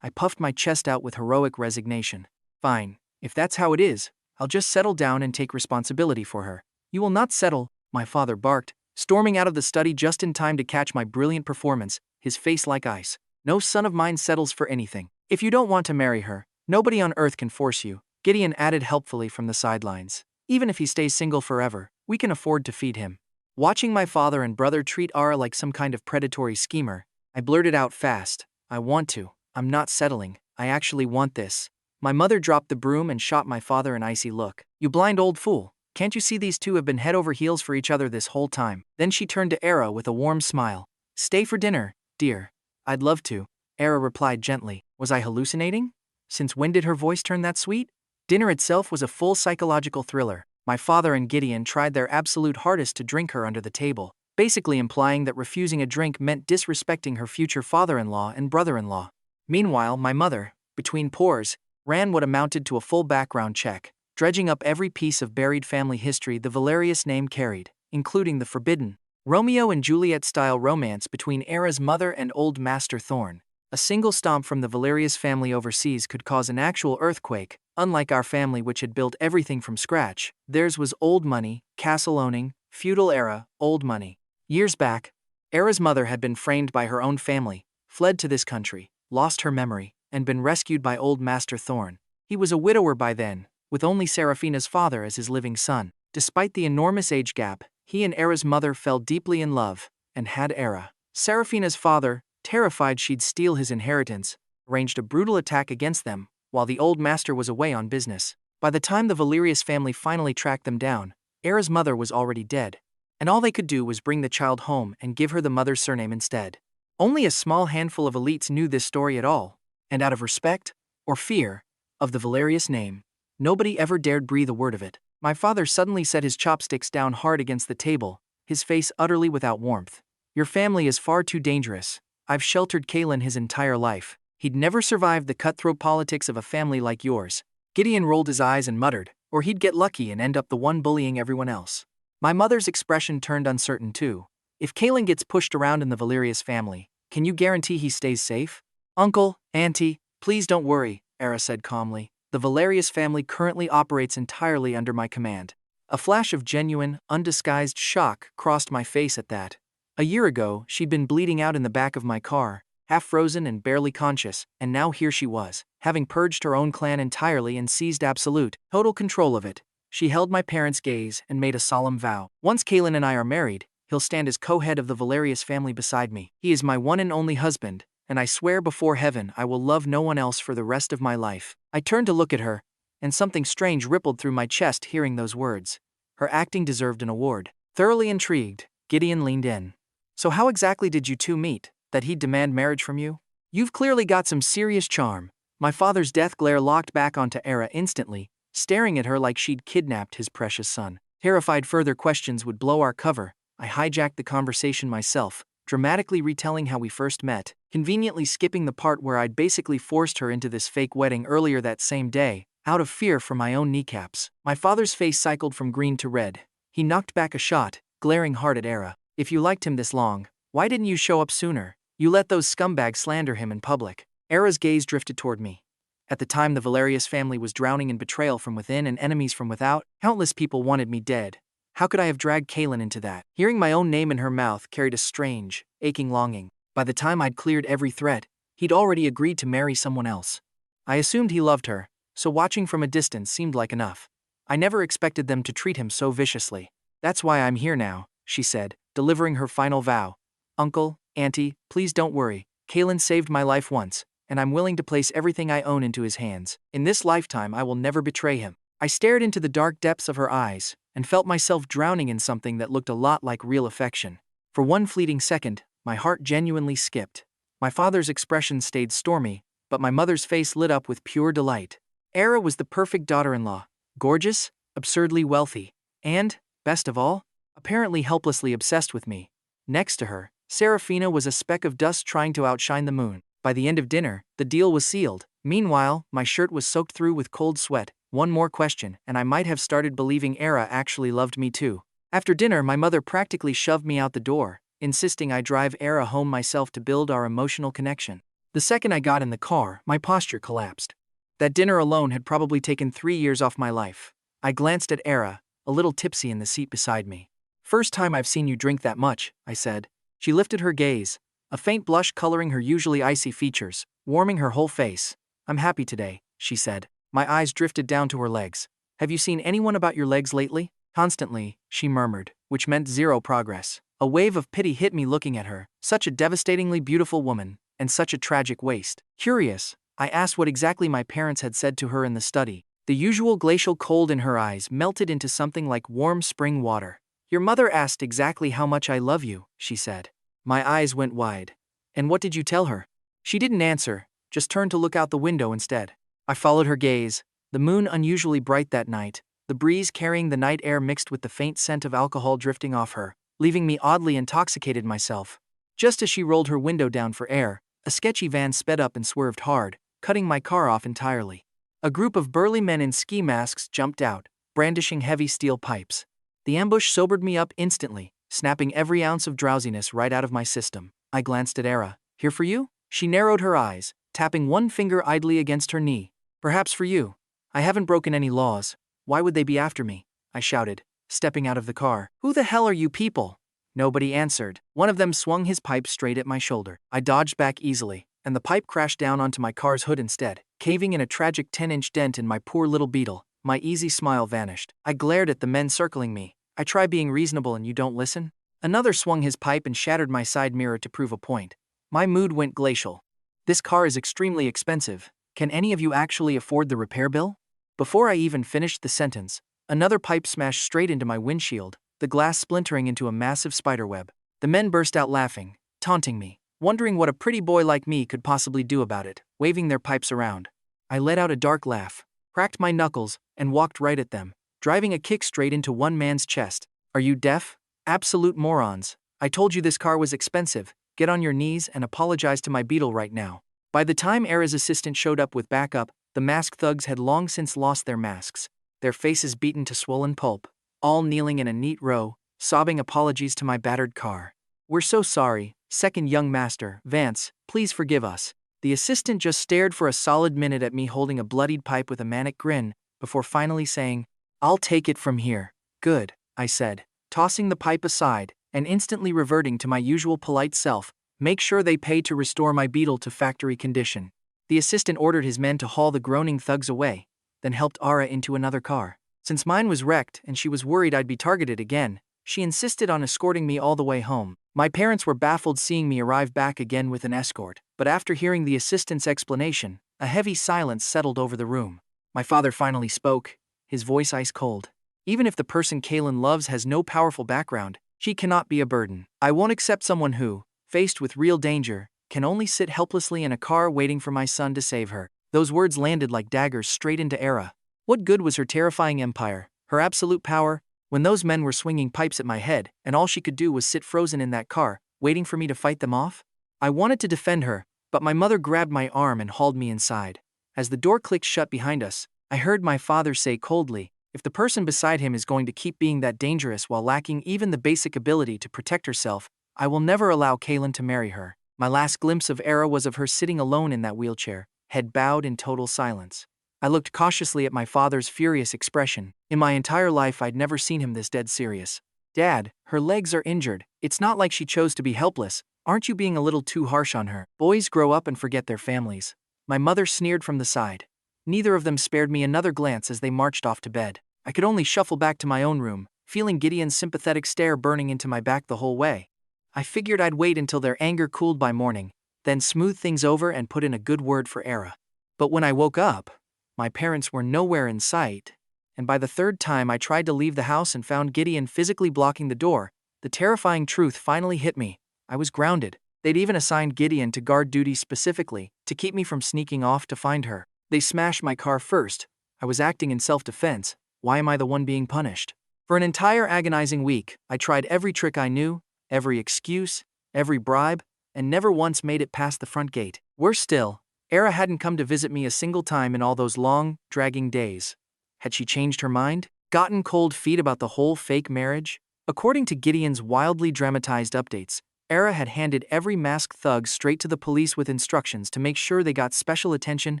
I puffed my chest out with heroic resignation. Fine, if that's how it is, I'll just settle down and take responsibility for her. You will not settle, my father barked, storming out of the study just in time to catch my brilliant performance, his face like ice. No son of mine settles for anything. If you don't want to marry her, nobody on earth can force you, Gideon added helpfully from the sidelines. Even if he stays single forever, we can afford to feed him. Watching my father and brother treat Ara like some kind of predatory schemer, I blurted out fast, I want to. I'm not settling, I actually want this. My mother dropped the broom and shot my father an icy look. You blind old fool, can't you see these two have been head over heels for each other this whole time? Then she turned to Ara with a warm smile. Stay for dinner, dear. I'd love to, Ara replied gently. Was I hallucinating? Since when did her voice turn that sweet? Dinner itself was a full psychological thriller. My father and Gideon tried their absolute hardest to drink her under the table, basically implying that refusing a drink meant disrespecting her future father-in-law and brother-in-law. Meanwhile, my mother, between pores, ran what amounted to a full background check, dredging up every piece of buried family history the Valerius name carried, including the forbidden Romeo and Juliet-style romance between Era's mother and old Master Thorne. A single stomp from the Valerius family overseas could cause an actual earthquake. Unlike our family, which had built everything from scratch, theirs was old money, castle owning, feudal era, old money. Years back, Era's mother had been framed by her own family, fled to this country, lost her memory, and been rescued by old Master Thorne. He was a widower by then, with only Seraphina's father as his living son. Despite the enormous age gap, he and Era's mother fell deeply in love, and had Era. Seraphina's father, terrified she'd steal his inheritance, arranged a brutal attack against them, while the old master was away on business. By the time the Valerius family finally tracked them down, Era's mother was already dead, and all they could do was bring the child home and give her the mother's surname instead. Only a small handful of elites knew this story at all, and out of respect, or fear, of the Valerius name, nobody ever dared breathe a word of it. My father suddenly set his chopsticks down hard against the table, his face utterly without warmth. Your family is far too dangerous. I've sheltered Kaelen his entire life. He'd never survive the cutthroat politics of a family like yours. Gideon rolled his eyes and muttered, or he'd get lucky and end up the one bullying everyone else. My mother's expression turned uncertain too. If Kaelen gets pushed around in the Valerius family, can you guarantee he stays safe? Uncle, Auntie, please don't worry, Era said calmly. The Valerius family currently operates entirely under my command. A flash of genuine, undisguised shock crossed my face at that. A year ago, she'd been bleeding out in the back of my car, half frozen and barely conscious, and now here she was, having purged her own clan entirely and seized absolute, total control of it. She held my parents' gaze and made a solemn vow. Once Kaelen and I are married, he'll stand as co-head of the Valerius family beside me. He is my one and only husband, and I swear before heaven I will love no one else for the rest of my life. I turned to look at her, and something strange rippled through my chest hearing those words. Her acting deserved an award. Thoroughly intrigued, Gideon leaned in. So how exactly did you two meet, that he'd demand marriage from you? You've clearly got some serious charm. My father's death glare locked back onto Era instantly, staring at her like she'd kidnapped his precious son. Terrified further questions would blow our cover, I hijacked the conversation myself, dramatically retelling how we first met, conveniently skipping the part where I'd basically forced her into this fake wedding earlier that same day, out of fear for my own kneecaps. My father's face cycled from green to red. He knocked back a shot, glaring hard at Era. If you liked him this long, why didn't you show up sooner? You let those scumbags slander him in public. Era's gaze drifted toward me. At the time the Valerius family was drowning in betrayal from within and enemies from without, countless people wanted me dead. How could I have dragged Kaelen into that? Hearing my own name in her mouth carried a strange, aching longing. By the time I'd cleared every threat, he'd already agreed to marry someone else. I assumed he loved her, so watching from a distance seemed like enough. I never expected them to treat him so viciously. That's why I'm here now, she said, delivering her final vow. Uncle, Auntie, please don't worry. Kaelen saved my life once, and I'm willing to place everything I own into his hands. In this lifetime I will never betray him. I stared into the dark depths of her eyes, and felt myself drowning in something that looked a lot like real affection. For one fleeting second, my heart genuinely skipped. My father's expression stayed stormy, but my mother's face lit up with pure delight. Era was the perfect daughter-in-law, gorgeous, absurdly wealthy, and, best of all, apparently helplessly obsessed with me. Next to her, Seraphina was a speck of dust trying to outshine the moon. By the end of dinner, the deal was sealed. Meanwhile, my shirt was soaked through with cold sweat. One more question, and I might have started believing Era actually loved me too. After dinner, my mother practically shoved me out the door, insisting I drive Elara home myself to build our emotional connection. The second I got in the car, my posture collapsed. That dinner alone had probably taken 3 years off my life. I glanced at Elara, a little tipsy in the seat beside me. "First time I've seen you drink that much," I said. She lifted her gaze, a faint blush coloring her usually icy features, warming her whole face. "I'm happy today," she said. My eyes drifted down to her legs. "Have you seen anyone about your legs lately?" "Constantly," she murmured, which meant zero progress. A wave of pity hit me looking at her, such a devastatingly beautiful woman, and such a tragic waste. Curious, I asked what exactly my parents had said to her in the study. The usual glacial cold in her eyes melted into something like warm spring water. "Your mother asked exactly how much I love you," she said. My eyes went wide. "And what did you tell her?" She didn't answer, just turned to look out the window instead. I followed her gaze, the moon unusually bright that night, the breeze carrying the night air mixed with the faint scent of alcohol drifting off her, leaving me oddly intoxicated myself. Just as she rolled her window down for air, a sketchy van sped up and swerved hard, cutting my car off entirely. A group of burly men in ski masks jumped out, brandishing heavy steel pipes. The ambush sobered me up instantly, snapping every ounce of drowsiness right out of my system. I glanced at Elara. "Here for you?" She narrowed her eyes, tapping one finger idly against her knee. "Perhaps for you. I haven't broken any laws. Why would they be after me?" I shouted, stepping out of the car. "Who the hell are you people?" Nobody answered. One of them swung his pipe straight at my shoulder. I dodged back easily, and the pipe crashed down onto my car's hood instead, caving in a tragic 10-inch dent in my poor little Beetle. My easy smile vanished. I glared at the men circling me. "I try being reasonable and you don't listen?" Another swung his pipe and shattered my side mirror to prove a point. My mood went glacial. "This car is extremely expensive. Can any of you actually afford the repair bill?" Before I even finished the sentence, another pipe smashed straight into my windshield, the glass splintering into a massive spiderweb. The men burst out laughing, taunting me, wondering what a pretty boy like me could possibly do about it, waving their pipes around. I let out a dark laugh, cracked my knuckles, and walked right at them, driving a kick straight into one man's chest. "Are you deaf? Absolute morons. I told you this car was expensive. Get on your knees and apologize to my Beetle right now." By the time Erara's assistant showed up with backup, the masked thugs had long since lost their masks, their faces beaten to swollen pulp, all kneeling in a neat row, sobbing apologies to my battered car. "We're so sorry, second young master, Vance, please forgive us." The assistant just stared for a solid minute at me holding a bloodied pipe with a manic grin, before finally saying, "I'll take it from here." "Good," I said, tossing the pipe aside, and instantly reverting to my usual polite self. "Make sure they pay to restore my Beetle to factory condition." The assistant ordered his men to haul the groaning thugs away, then helped Elara into another car. Since mine was wrecked and she was worried I'd be targeted again, she insisted on escorting me all the way home. My parents were baffled seeing me arrive back again with an escort, but after hearing the assistant's explanation, a heavy silence settled over the room. My father finally spoke, his voice ice cold. "Even if the person Kaelen loves has no powerful background, she cannot be a burden. I won't accept someone who, faced with real danger, can only sit helplessly in a car waiting for my son to save her." Those words landed like daggers straight into Elara. What good was her terrifying empire, her absolute power, when those men were swinging pipes at my head, and all she could do was sit frozen in that car, waiting for me to fight them off? I wanted to defend her, but my mother grabbed my arm and hauled me inside. As the door clicked shut behind us, I heard my father say coldly, "If the person beside him is going to keep being that dangerous while lacking even the basic ability to protect herself, I will never allow Kaelen to marry her." My last glimpse of Elara was of her sitting alone in that wheelchair, head bowed in total silence. I looked cautiously at my father's furious expression. In my entire life I'd never seen him this dead serious. "Dad, her legs are injured. It's not like she chose to be helpless. Aren't you being a little too harsh on her? Boys grow up and forget their families." My mother sneered from the side. Neither of them spared me another glance as they marched off to bed. I could only shuffle back to my own room, feeling Gideon's sympathetic stare burning into my back the whole way. I figured I'd wait until their anger cooled by morning, then smooth things over and put in a good word for Elara. But when I woke up, my parents were nowhere in sight, and by the third time I tried to leave the house and found Gideon physically blocking the door, the terrifying truth finally hit me. I was grounded. They'd even assigned Gideon to guard duty specifically, to keep me from sneaking off to find her. They smashed my car first. I was acting in self-defense. Why am I the one being punished? For an entire agonizing week, I tried every trick I knew, every excuse, every bribe, and never once made it past the front gate. Worse still, Elara hadn't come to visit me a single time in all those long, dragging days. Had she changed her mind? Gotten cold feet about the whole fake marriage? According to Gideon's wildly dramatized updates, Elara had handed every masked thug straight to the police with instructions to make sure they got special attention,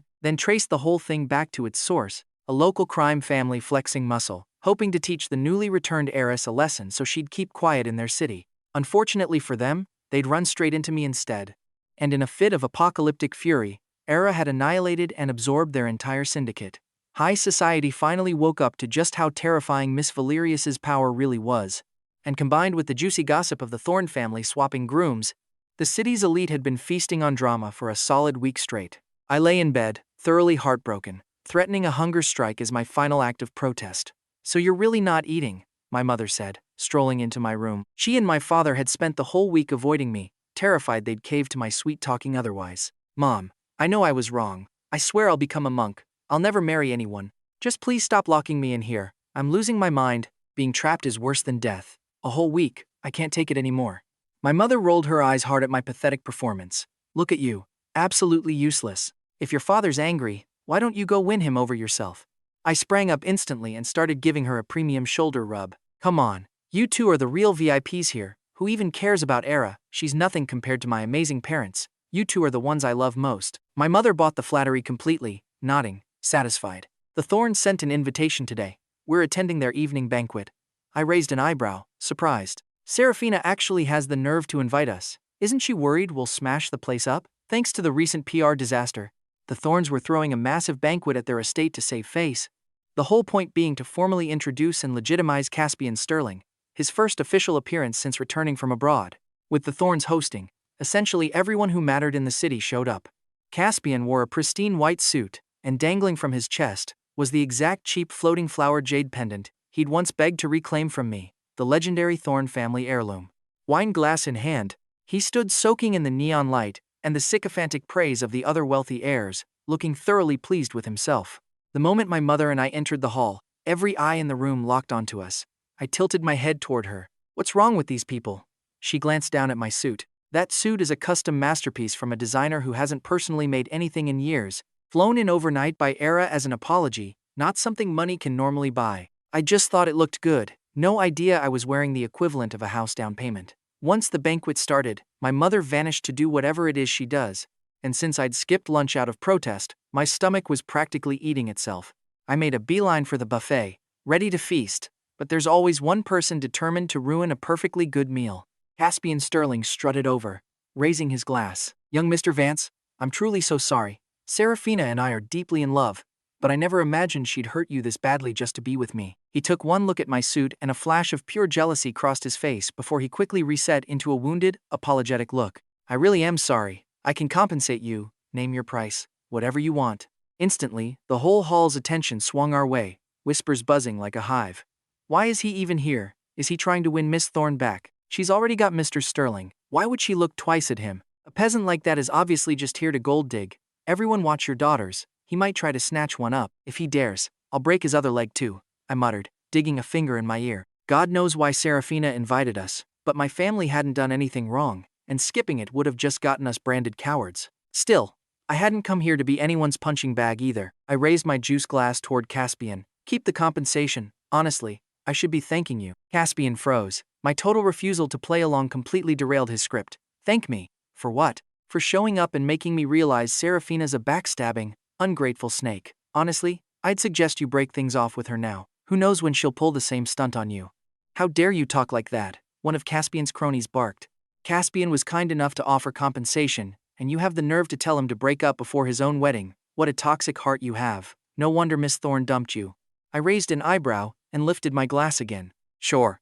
then traced the whole thing back to its source, a local crime family flexing muscle, hoping to teach the newly returned heiress a lesson so she'd keep quiet in their city. Unfortunately for them, they'd run straight into me instead. And in a fit of apocalyptic fury, Elara had annihilated and absorbed their entire syndicate. High society finally woke up to just how terrifying Miss Valerius's power really was. And combined with the juicy gossip of the Thorne family swapping grooms, the city's elite had been feasting on drama for a solid week straight. I lay in bed, thoroughly heartbroken, threatening a hunger strike as my final act of protest. "So you're really not eating," my mother said, strolling into my room. She and my father had spent the whole week avoiding me, terrified they'd cave to my sweet-talking otherwise. "Mom, I know I was wrong. I swear I'll become a monk. I'll never marry anyone. Just please stop locking me in here. I'm losing my mind. Being trapped is worse than death. A whole week, I can't take it anymore." My mother rolled her eyes hard at my pathetic performance. "Look at you. Absolutely useless. If your father's angry, why don't you go win him over yourself?" I sprang up instantly and started giving her a premium shoulder rub. "Come on. You two are the real VIPs here. Who even cares about Elara? She's nothing compared to my amazing parents. You two are the ones I love most." My mother bought the flattery completely, nodding, satisfied. "The Thornes sent an invitation today. We're attending their evening banquet." I raised an eyebrow, surprised. "Seraphina actually has the nerve to invite us. Isn't she worried we'll smash the place up?" Thanks to the recent PR disaster, the Thornes were throwing a massive banquet at their estate to save face. The whole point being to formally introduce and legitimize Caspian Sterling, his first official appearance since returning from abroad. With the Thornes hosting, essentially everyone who mattered in the city showed up. Caspian wore a pristine white suit, and dangling from his chest was the exact cheap floating flower jade pendant he'd once begged to reclaim from me, the legendary Thorne family heirloom. Wine glass in hand, he stood soaking in the neon light and the sycophantic praise of the other wealthy heirs, looking thoroughly pleased with himself. The moment my mother and I entered the hall, every eye in the room locked onto us. I tilted my head toward her. "What's wrong with these people?" She glanced down at my suit. "That suit is a custom masterpiece from a designer who hasn't personally made anything in years, flown in overnight by Elara as an apology, not something money can normally buy. I just thought it looked good. No idea I was wearing the equivalent of a house down payment." Once the banquet started, my mother vanished to do whatever it is she does, and since I'd skipped lunch out of protest, my stomach was practically eating itself. I made a beeline for the buffet, ready to feast, but there's always one person determined to ruin a perfectly good meal. Caspian Sterling strutted over, raising his glass. "Young Mr. Vance, I'm truly so sorry. Seraphina and I are deeply in love, but I never imagined she'd hurt you this badly just to be with me." He took one look at my suit and a flash of pure jealousy crossed his face before he quickly reset into a wounded, apologetic look. "I really am sorry. I can compensate you. Name your price. Whatever you want." Instantly, the whole hall's attention swung our way, whispers buzzing like a hive. "Why is he even here? Is he trying to win Miss Thorne back? She's already got Mr. Sterling. Why would she look twice at him? A peasant like that is obviously just here to gold dig. Everyone watch your daughters. He might try to snatch one up. If he dares, I'll break his other leg too," I muttered, digging a finger in my ear. God knows why Seraphina invited us, but my family hadn't done anything wrong, and skipping it would have just gotten us branded cowards. Still, I hadn't come here to be anyone's punching bag either. I raised my juice glass toward Caspian. "Keep the compensation. Honestly, I should be thanking you." Caspian froze. My total refusal to play along completely derailed his script. "Thank me? For what?" "For showing up and making me realize Seraphina's a backstabbing, ungrateful snake. Honestly, I'd suggest you break things off with her now. Who knows when she'll pull the same stunt on you." "How dare you talk like that?" one of Caspian's cronies barked. "Caspian was kind enough to offer compensation, and you have the nerve to tell him to break up before his own wedding. What a toxic heart you have. No wonder Miss Thorne dumped you." I raised an eyebrow and lifted my glass again. Sure.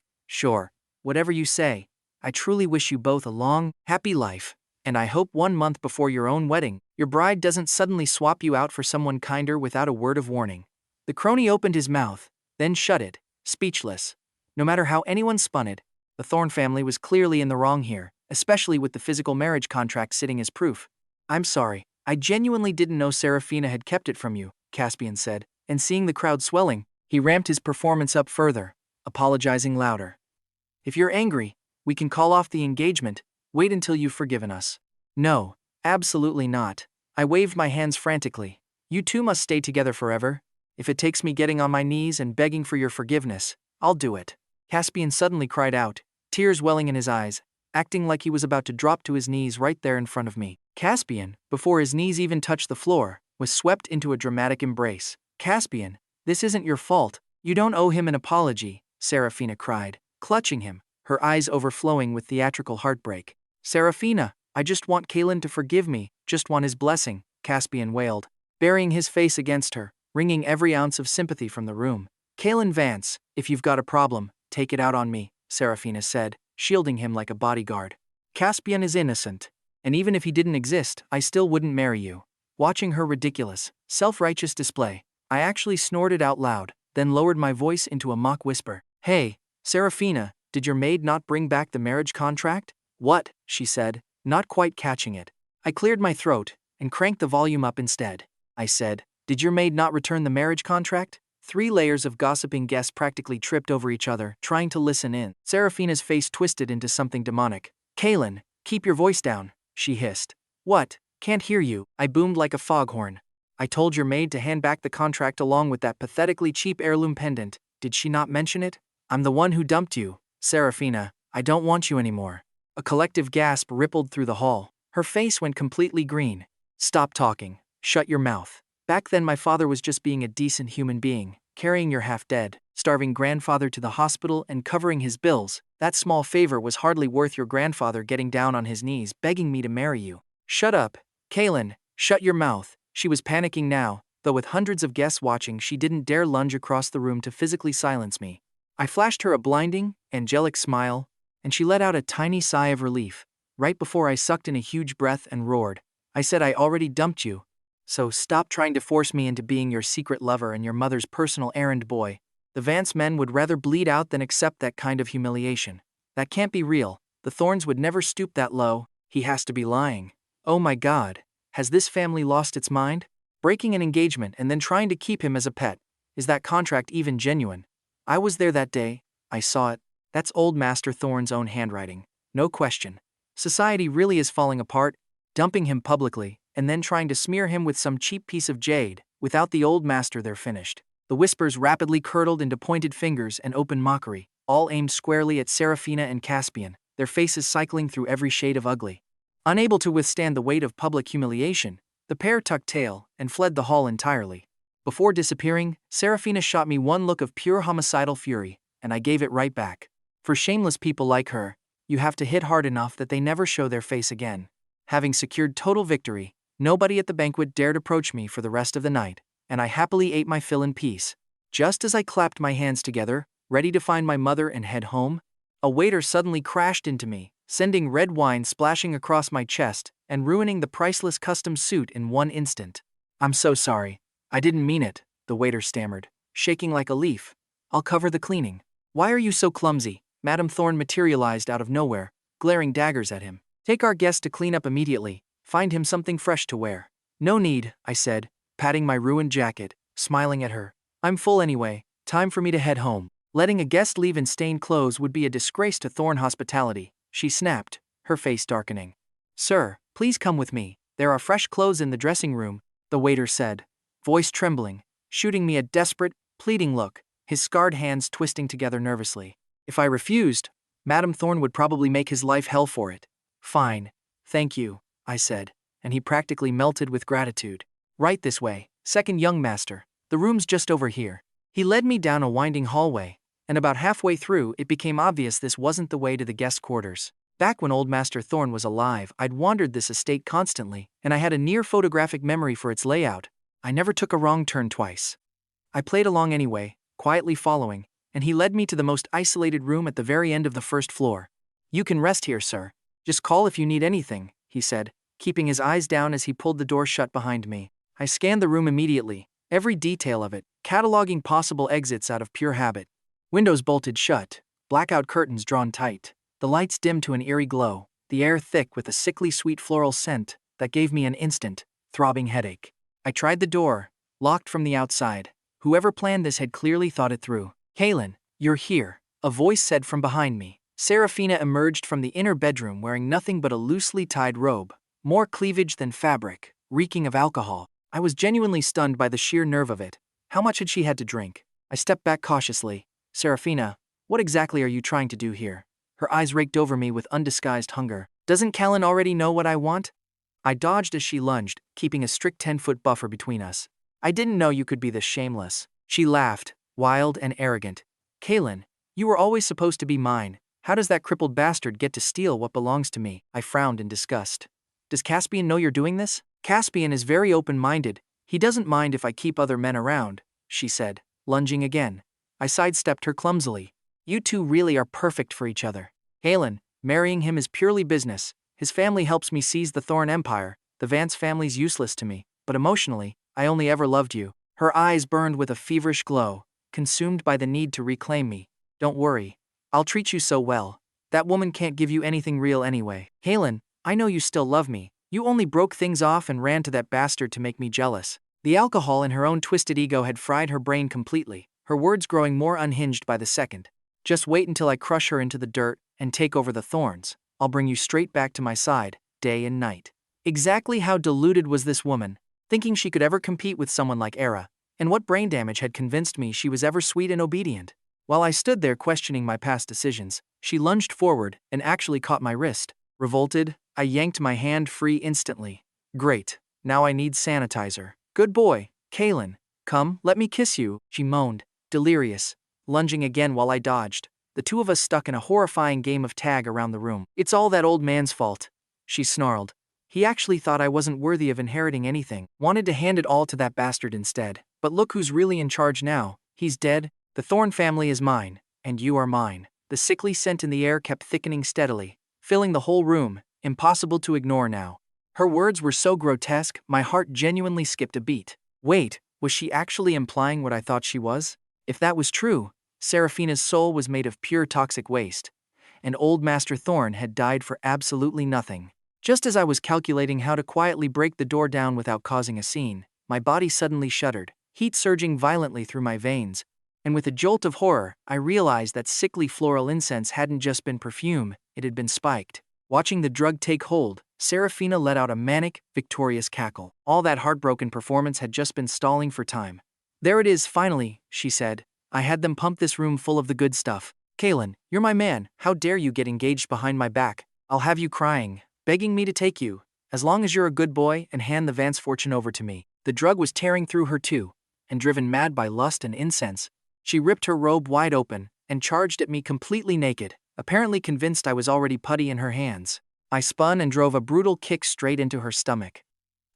Whatever you say. I truly wish you both a long, happy life, and I hope 1 month before your own wedding, your bride doesn't suddenly swap you out for someone kinder without a word of warning." The crony opened his mouth, then shut it, speechless. No matter how anyone spun it, the Thorne family was clearly in the wrong here, especially with the physical marriage contract sitting as proof. "I'm sorry. I genuinely didn't know Seraphina had kept it from you," Caspian said, and seeing the crowd swelling, he ramped his performance up further, apologizing louder. "If you're angry, we can call off the engagement. Wait until you've forgiven us." "No, absolutely not." I waved my hands frantically. "You two must stay together forever. If it takes me getting on my knees and begging for your forgiveness, I'll do it." Caspian suddenly cried out, tears welling in his eyes, acting like he was about to drop to his knees right there in front of me. Caspian, before his knees even touched the floor, was swept into a dramatic embrace. Caspian, this isn't your fault. You don't owe him an apology, Seraphina cried, clutching him, her eyes overflowing with theatrical heartbreak. Seraphina, I just want Kaelen to forgive me, just want his blessing, Caspian wailed, burying his face against her, wringing every ounce of sympathy from the room. Kaelen Vance, if you've got a problem, take it out on me, Seraphina said, shielding him like a bodyguard. Caspian is innocent, and even if he didn't exist, I still wouldn't marry you. Watching her ridiculous, self-righteous display, I actually snorted out loud, then lowered my voice into a mock whisper. Hey, Seraphina, did your maid not bring back the marriage contract? What? She said, not quite catching it. I cleared my throat and cranked the volume up instead. I said, did your maid not return the marriage contract? 3 layers of gossiping guests practically tripped over each other, trying to listen in. Seraphina's face twisted into something demonic. Kaelen, keep your voice down, she hissed. What? Can't hear you, I boomed like a foghorn. I told your maid to hand back the contract along with that pathetically cheap heirloom pendant. Did she not mention it? I'm the one who dumped you, Seraphina. I don't want you anymore. A collective gasp rippled through the hall. Her face went completely green. Stop talking. Shut your mouth. Back then my father was just being a decent human being, carrying your half-dead, starving grandfather to the hospital and covering his bills. That small favor was hardly worth your grandfather getting down on his knees begging me to marry you. Shut up. Kaelen, shut your mouth. She was panicking now, though with hundreds of guests watching she didn't dare lunge across the room to physically silence me. I flashed her a blinding, angelic smile, and she let out a tiny sigh of relief. Right before I sucked in a huge breath and roared, I said I already dumped you. So stop trying to force me into being your secret lover and your mother's personal errand boy. The Vance men would rather bleed out than accept that kind of humiliation. That can't be real. The Thornes would never stoop that low. He has to be lying. Oh my God. Has this family lost its mind? Breaking an engagement and then trying to keep him as a pet. Is that contract even genuine? I was there that day. I saw it. That's old Master Thorne's own handwriting. No question. Society really is falling apart, dumping him publicly, and then trying to smear him with some cheap piece of jade. Without the old master they're finished. The whispers rapidly curdled into pointed fingers and open mockery, all aimed squarely at Seraphina and Caspian, their faces cycling through every shade of ugly. Unable to withstand the weight of public humiliation, the pair tucked tail and fled the hall entirely. Before disappearing, Seraphina shot me one look of pure homicidal fury, and I gave it right back. For shameless people like her, you have to hit hard enough that they never show their face again. Having secured total victory, nobody at the banquet dared approach me for the rest of the night, and I happily ate my fill in peace. Just as I clapped my hands together, ready to find my mother and head home, a waiter suddenly crashed into me, sending red wine splashing across my chest and ruining the priceless custom suit in one instant. I'm so sorry. I didn't mean it, the waiter stammered, shaking like a leaf. I'll cover the cleaning. Why are you so clumsy? Madame Thorne materialized out of nowhere, glaring daggers at him. Take our guest to clean up immediately. Find him something fresh to wear. No need, I said, patting my ruined jacket, smiling at her. I'm full anyway. Time for me to head home. Letting a guest leave in stained clothes would be a disgrace to Thorne hospitality, she snapped, her face darkening. Sir, please come with me. There are fresh clothes in the dressing room, the waiter said, voice trembling, shooting me a desperate, pleading look, his scarred hands twisting together nervously. If I refused, Madame Thorne would probably make his life hell for it. Fine. Thank you, I said, and he practically melted with gratitude. Right this way, second young master. The room's just over here. He led me down a winding hallway, and about halfway through it became obvious this wasn't the way to the guest quarters. Back when old Master Thorne was alive, I'd wandered this estate constantly, and I had a near photographic memory for its layout. I never took a wrong turn twice. I played along anyway, quietly following, and he led me to the most isolated room at the very end of the first floor. You can rest here, sir. Just call if you need anything, he said, keeping his eyes down as he pulled the door shut behind me. I scanned the room immediately, every detail of it, cataloging possible exits out of pure habit. Windows bolted shut, blackout curtains drawn tight, the lights dimmed to an eerie glow, the air thick with a sickly sweet floral scent that gave me an instant, throbbing headache. I tried the door, locked from the outside. Whoever planned this had clearly thought it through. Kaelen, you're here, a voice said from behind me. Seraphina emerged from the inner bedroom wearing nothing but a loosely tied robe, more cleavage than fabric, reeking of alcohol. I was genuinely stunned by the sheer nerve of it. How much had she had to drink? I stepped back cautiously. Seraphina, What exactly are you trying to do here? Her eyes raked over me with undisguised hunger. Doesn't Kaelen already know what I want? I dodged as she lunged, keeping a strict 10-foot buffer between us. I didn't know you could be this shameless. She laughed, wild and arrogant. Kaelen, you were always supposed to be mine. How does that crippled bastard get to steal what belongs to me? I frowned in disgust. Does Caspian know you're doing this? Caspian is very open-minded. He doesn't mind if I keep other men around, she said, lunging again. I sidestepped her clumsily. You two really are perfect for each other. Kaelen, marrying him is purely business. His family helps me seize the Thorne Empire. The Vance family's useless to me, but emotionally, I only ever loved you. Her eyes burned with a feverish glow, consumed by the need to reclaim me. Don't worry. I'll treat you so well. That woman can't give you anything real anyway. Kaelen, I know you still love me. You only broke things off and ran to that bastard to make me jealous. The alcohol in her own twisted ego had fried her brain completely, her words growing more unhinged by the second. Just wait until I crush her into the dirt and take over the thorns. I'll bring you straight back to my side, day and night. Exactly how deluded was this woman, thinking she could ever compete with someone like Elara, and what brain damage had convinced me she was ever sweet and obedient? While I stood there questioning my past decisions, she lunged forward and actually caught my wrist. Revolted, I yanked my hand free instantly. Great, now I need sanitizer. Good boy, Kaelen. Come, let me kiss you, she moaned, delirious, lunging again while I dodged. The two of us stuck in a horrifying game of tag around the room. It's all that old man's fault, she snarled. He actually thought I wasn't worthy of inheriting anything, wanted to hand it all to that bastard instead. But look who's really in charge now. He's dead. The Thorne family is mine, and you are mine. The sickly scent in the air kept thickening steadily, filling the whole room, impossible to ignore now. Her words were so grotesque, my heart genuinely skipped a beat. Wait, was she actually implying what I thought she was? If that was true, Seraphina's soul was made of pure toxic waste, and old Master Thorne had died for absolutely nothing. Just as I was calculating how to quietly break the door down without causing a scene, my body suddenly shuddered, heat surging violently through my veins, and with a jolt of horror, I realized that sickly floral incense hadn't just been perfume, it had been spiked. Watching the drug take hold, Seraphina let out a manic, victorious cackle. All that heartbroken performance had just been stalling for time. There it is, finally, she said. I had them pump this room full of the good stuff. Kaelen, you're my man. How dare you get engaged behind my back? I'll have you crying, begging me to take you, as long as you're a good boy and hand the Vance fortune over to me. The drug was tearing through her too, and driven mad by lust and incense, she ripped her robe wide open and charged at me completely naked, apparently convinced I was already putty in her hands. I spun and drove a brutal kick straight into her stomach.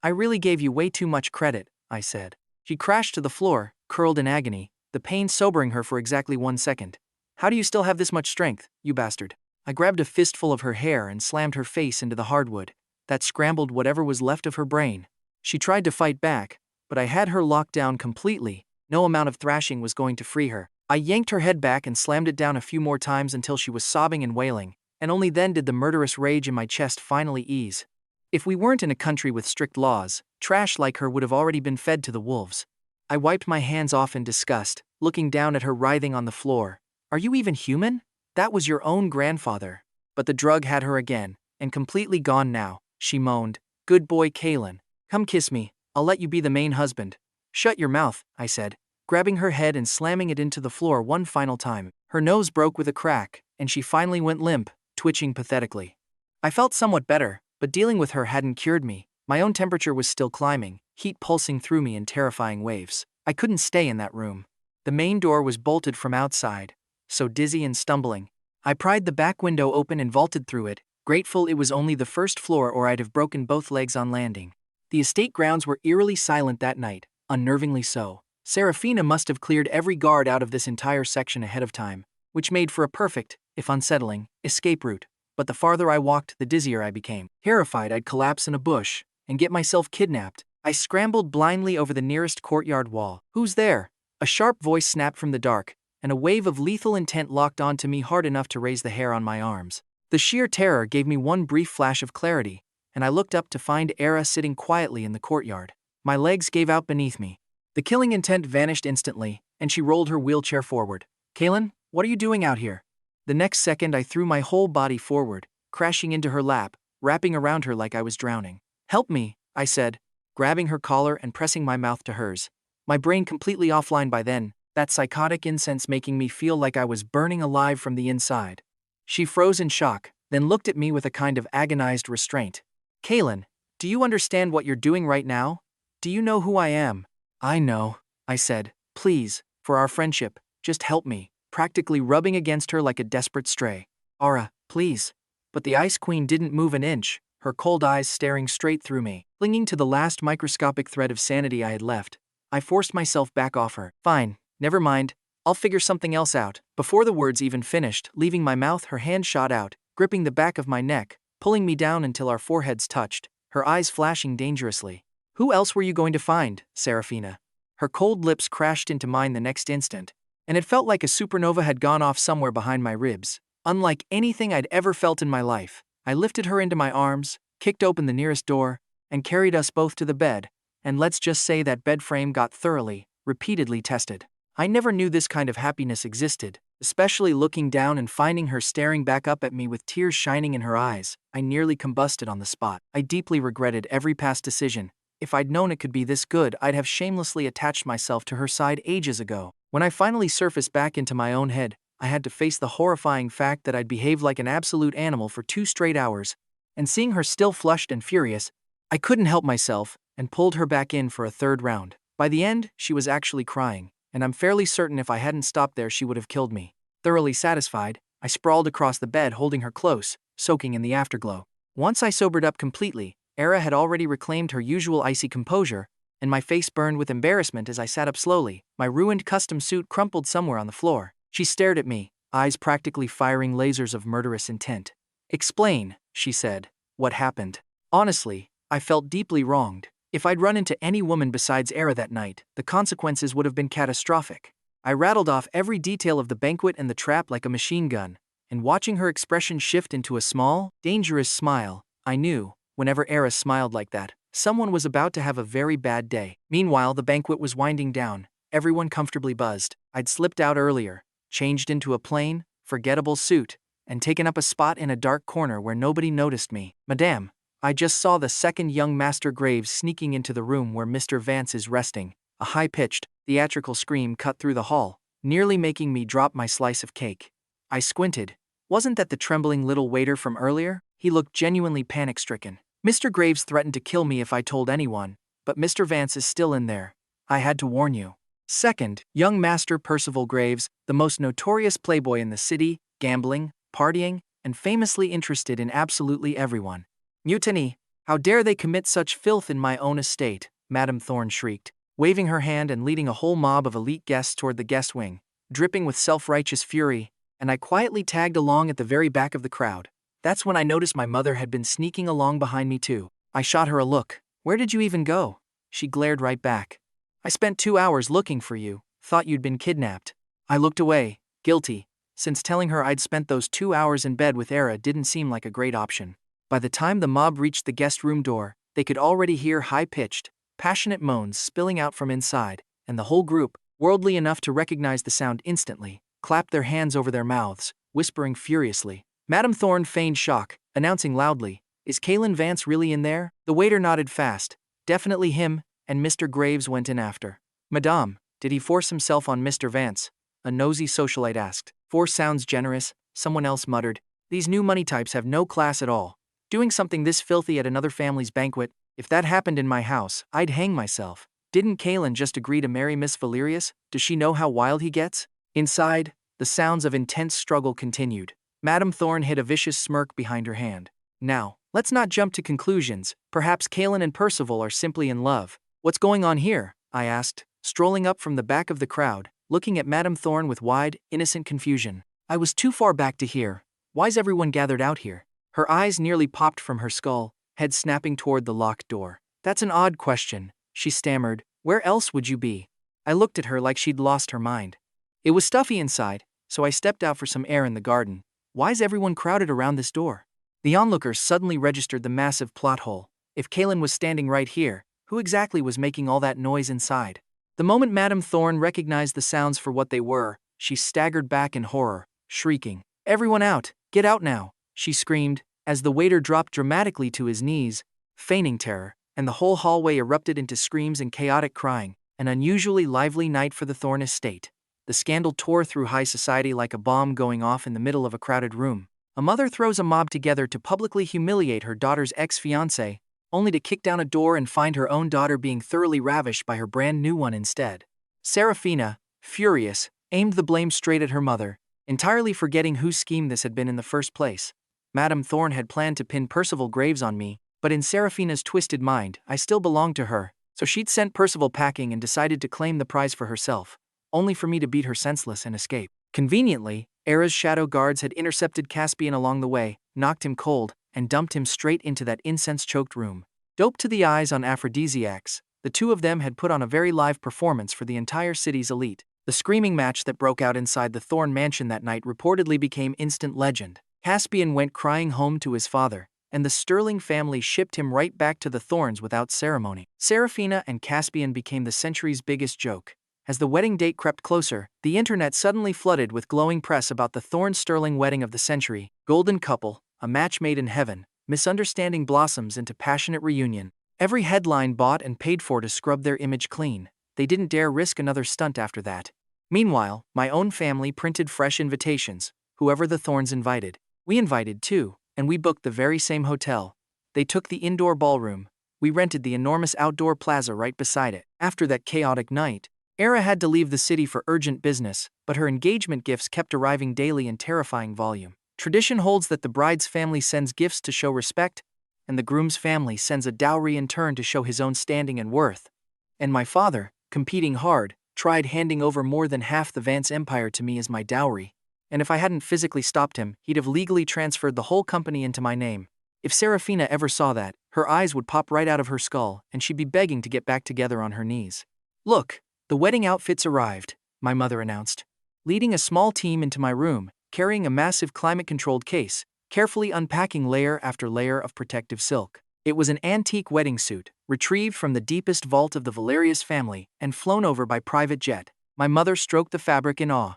I really gave you way too much credit, I said. She crashed to the floor, curled in agony, the pain sobering her for exactly 1 second. How do you still have this much strength, you bastard? I grabbed a fistful of her hair and slammed her face into the hardwood. That scrambled whatever was left of her brain. She tried to fight back, but I had her locked down completely. No amount of thrashing was going to free her. I yanked her head back and slammed it down a few more times until she was sobbing and wailing, and only then did the murderous rage in my chest finally ease. If we weren't in a country with strict laws, trash like her would have already been fed to the wolves. I wiped my hands off in disgust, looking down at her writhing on the floor. Are you even human? That was your own grandfather. But the drug had her again, and completely gone now, she moaned. Good boy Kaelen. Come kiss me, I'll let you be the main husband. Shut your mouth, I said, grabbing her head and slamming it into the floor one final time. Her nose broke with a crack, and she finally went limp, twitching pathetically. I felt somewhat better, but dealing with her hadn't cured me. My own temperature was still climbing, heat pulsing through me in terrifying waves. I couldn't stay in that room. The main door was bolted from outside, so dizzy and stumbling, I pried the back window open and vaulted through it, grateful it was only the first floor or I'd have broken both legs on landing. The estate grounds were eerily silent that night, unnervingly so. Seraphina must have cleared every guard out of this entire section ahead of time, which made for a perfect, if unsettling, escape route. But the farther I walked, the dizzier I became. Terrified I'd collapse in a bush and get myself kidnapped, I scrambled blindly over the nearest courtyard wall. Who's there? A sharp voice snapped from the dark, and a wave of lethal intent locked onto me hard enough to raise the hair on my arms. The sheer terror gave me one brief flash of clarity, and I looked up to find Elara sitting quietly in the courtyard. My legs gave out beneath me. The killing intent vanished instantly, and she rolled her wheelchair forward. Kaelen, what are you doing out here? The next second I threw my whole body forward, crashing into her lap, wrapping around her like I was drowning. Help me, I said, grabbing her collar and pressing my mouth to hers. My brain completely offline by then. that psychotic incense making me feel like I was burning alive from the inside. She froze in shock, then looked at me with a kind of agonized restraint. Kaelen, do you understand what you're doing right now? Do you know who I am? I know, I said. Please, for our friendship, just help me, practically rubbing against her like a desperate stray. Elara, please. But the Ice Queen didn't move an inch, her cold eyes staring straight through me. Clinging to the last microscopic thread of sanity I had left, I forced myself back off her. Fine, never mind, I'll figure something else out. Before the words even finished, leaving my mouth, her hand shot out, gripping the back of my neck, pulling me down until our foreheads touched, her eyes flashing dangerously. Who else were you going to find, Seraphina? Her cold lips crashed into mine the next instant, and it felt like a supernova had gone off somewhere behind my ribs. Unlike anything I'd ever felt in my life, I lifted her into my arms, kicked open the nearest door, and carried us both to the bed, and let's just say that bed frame got thoroughly, repeatedly tested. I never knew this kind of happiness existed, especially looking down and finding her staring back up at me with tears shining in her eyes. I nearly combusted on the spot. I deeply regretted every past decision. If I'd known it could be this good, I'd have shamelessly attached myself to her side ages ago. When I finally surfaced back into my own head, I had to face the horrifying fact that I'd behaved like an absolute animal for 2 straight hours, and seeing her still flushed and furious, I couldn't help myself and pulled her back in for a third round. By the end, she was actually crying, and I'm fairly certain if I hadn't stopped there she would have killed me. Thoroughly satisfied, I sprawled across the bed holding her close, soaking in the afterglow. Once I sobered up completely, Elara had already reclaimed her usual icy composure, and my face burned with embarrassment as I sat up slowly, my ruined custom suit crumpled somewhere on the floor. She stared at me, eyes practically firing lasers of murderous intent. Explain, she said. What happened? Honestly, I felt deeply wronged. If I'd run into any woman besides Elara that night, the consequences would have been catastrophic. I rattled off every detail of the banquet and the trap like a machine gun, and watching her expression shift into a small, dangerous smile, I knew, whenever Elara smiled like that, someone was about to have a very bad day. Meanwhile, the banquet was winding down, everyone comfortably buzzed. I'd slipped out earlier, changed into a plain, forgettable suit, and taken up a spot in a dark corner where nobody noticed me. Madame, I just saw the second young Master Graves sneaking into the room where Mr. Vance is resting. A high-pitched, theatrical scream cut through the hall, nearly making me drop my slice of cake. I squinted. Wasn't that the trembling little waiter from earlier? He looked genuinely panic-stricken. Mr. Graves threatened to kill me if I told anyone, but Mr. Vance is still in there. I had to warn you. Second, young Master Percival Graves, the most notorious playboy in the city, gambling, partying, and famously interested in absolutely everyone. Mutiny! How dare they commit such filth in my own estate, Madame Thorne shrieked, waving her hand and leading a whole mob of elite guests toward the guest wing, dripping with self-righteous fury, and I quietly tagged along at the very back of the crowd. That's when I noticed my mother had been sneaking along behind me too. I shot her a look. Where did you even go? She glared right back. I spent 2 hours looking for you, thought you'd been kidnapped. I looked away, guilty, since telling her I'd spent those 2 hours in bed with Elara didn't seem like a great option. By the time the mob reached the guest room door, they could already hear high-pitched, passionate moans spilling out from inside, and the whole group, worldly enough to recognize the sound instantly, clapped their hands over their mouths, whispering furiously. Madame Thorne feigned shock, announcing loudly, "Is Kaelen Vance really in there?" The waiter nodded fast. "Definitely him," and Mr. Graves went in after. "Madame, did he force himself on Mr. Vance?" a nosy socialite asked. "Force sounds generous," someone else muttered. "These new money types have no class at all. Doing something this filthy at another family's banquet, if that happened in my house, I'd hang myself. Didn't Kaelen just agree to marry Miss Valerius? Does she know how wild he gets?" Inside, the sounds of intense struggle continued. Madame Thorne hid a vicious smirk behind her hand. "Now, let's not jump to conclusions. Perhaps Kaelen and Percival are simply in love." "What's going on here?" I asked, strolling up from the back of the crowd, looking at Madame Thorne with wide, innocent confusion. I was too far back to hear. "Why's everyone gathered out here?" Her eyes nearly popped from her skull, head snapping toward the locked door. "That's an odd question," she stammered. "Where else would you be?" I looked at her like she'd lost her mind. It was stuffy inside, so I stepped out for some air in the garden. Why's everyone crowded around this door? The onlookers suddenly registered the massive plot hole. If Kaelen was standing right here, who exactly was making all that noise inside? The moment Madame Thorne recognized the sounds for what they were, she staggered back in horror, shrieking. "Everyone out! Get out now!" she screamed, as the waiter dropped dramatically to his knees, feigning terror, and the whole hallway erupted into screams and chaotic crying, an unusually lively night for the Thorne estate. The scandal tore through high society like a bomb going off in the middle of a crowded room. A mother throws a mob together to publicly humiliate her daughter's ex-fiancé, only to kick down a door and find her own daughter being thoroughly ravished by her brand new one instead. Seraphina, furious, aimed the blame straight at her mother, entirely forgetting whose scheme this had been in the first place. Madame Thorne had planned to pin Percival Graves on me, but in Seraphina's twisted mind, I still belonged to her, so she'd sent Percival packing and decided to claim the prize for herself, only for me to beat her senseless and escape. Conveniently, Era's shadow guards had intercepted Caspian along the way, knocked him cold, and dumped him straight into that incense-choked room. Doped to the eyes on aphrodisiacs, the two of them had put on a very live performance for the entire city's elite. The screaming match that broke out inside the Thorne mansion that night reportedly became instant legend. Caspian went crying home to his father, and the Sterling family shipped him right back to the Thornes without ceremony. Seraphina and Caspian became the century's biggest joke. As the wedding date crept closer, the internet suddenly flooded with glowing press about the Thorne-Sterling wedding of the century, golden couple, a match made in heaven, misunderstanding blossoms into passionate reunion. Every headline bought and paid for to scrub their image clean. They didn't dare risk another stunt after that. Meanwhile, my own family printed fresh invitations, whoever the Thornes invited. We invited too, and we booked the very same hotel. They took the indoor ballroom. We rented the enormous outdoor plaza right beside it. After that chaotic night, Era had to leave the city for urgent business, but her engagement gifts kept arriving daily in terrifying volume. Tradition holds that the bride's family sends gifts to show respect, and the groom's family sends a dowry in turn to show his own standing and worth. And my father, competing hard, tried handing over more than half the Vance empire to me as my dowry. And if I hadn't physically stopped him, he'd have legally transferred the whole company into my name. If Seraphina ever saw that, her eyes would pop right out of her skull, and she'd be begging to get back together on her knees. "Look, the wedding outfits arrived," my mother announced. Leading a small team into my room, carrying a massive climate-controlled case, carefully unpacking layer after layer of protective silk. It was an antique wedding suit, retrieved from the deepest vault of the Valerius family and flown over by private jet. My mother stroked the fabric in awe.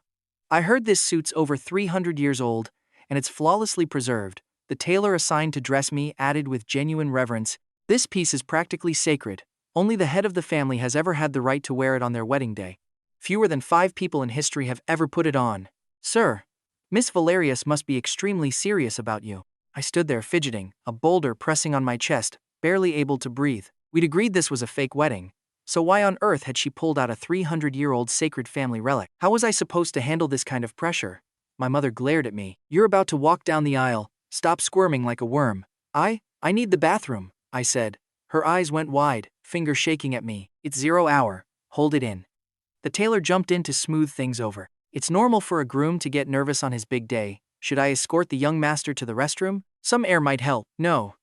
"I heard this suit's over 300 years old, and it's flawlessly preserved," the tailor assigned to dress me added with genuine reverence. "This piece is practically sacred. Only the head of the family has ever had the right to wear it on their wedding day. Fewer than 5 people in history have ever put it on. Sir, Miss Valerius must be extremely serious about you." I stood there fidgeting, a boulder pressing on my chest, barely able to breathe. We'd agreed this was a fake wedding, so why on earth had she pulled out a 300-year-old sacred family relic? How was I supposed to handle this kind of pressure? My mother glared at me. "You're about to walk down the aisle. Stop squirming like a worm." I need the bathroom," I said. Her eyes went wide, finger shaking at me. "It's 0 hour. Hold it in." The tailor jumped in to smooth things over. "It's normal for a groom to get nervous on his big day. Should I escort the young master to the restroom? Some air might help." No,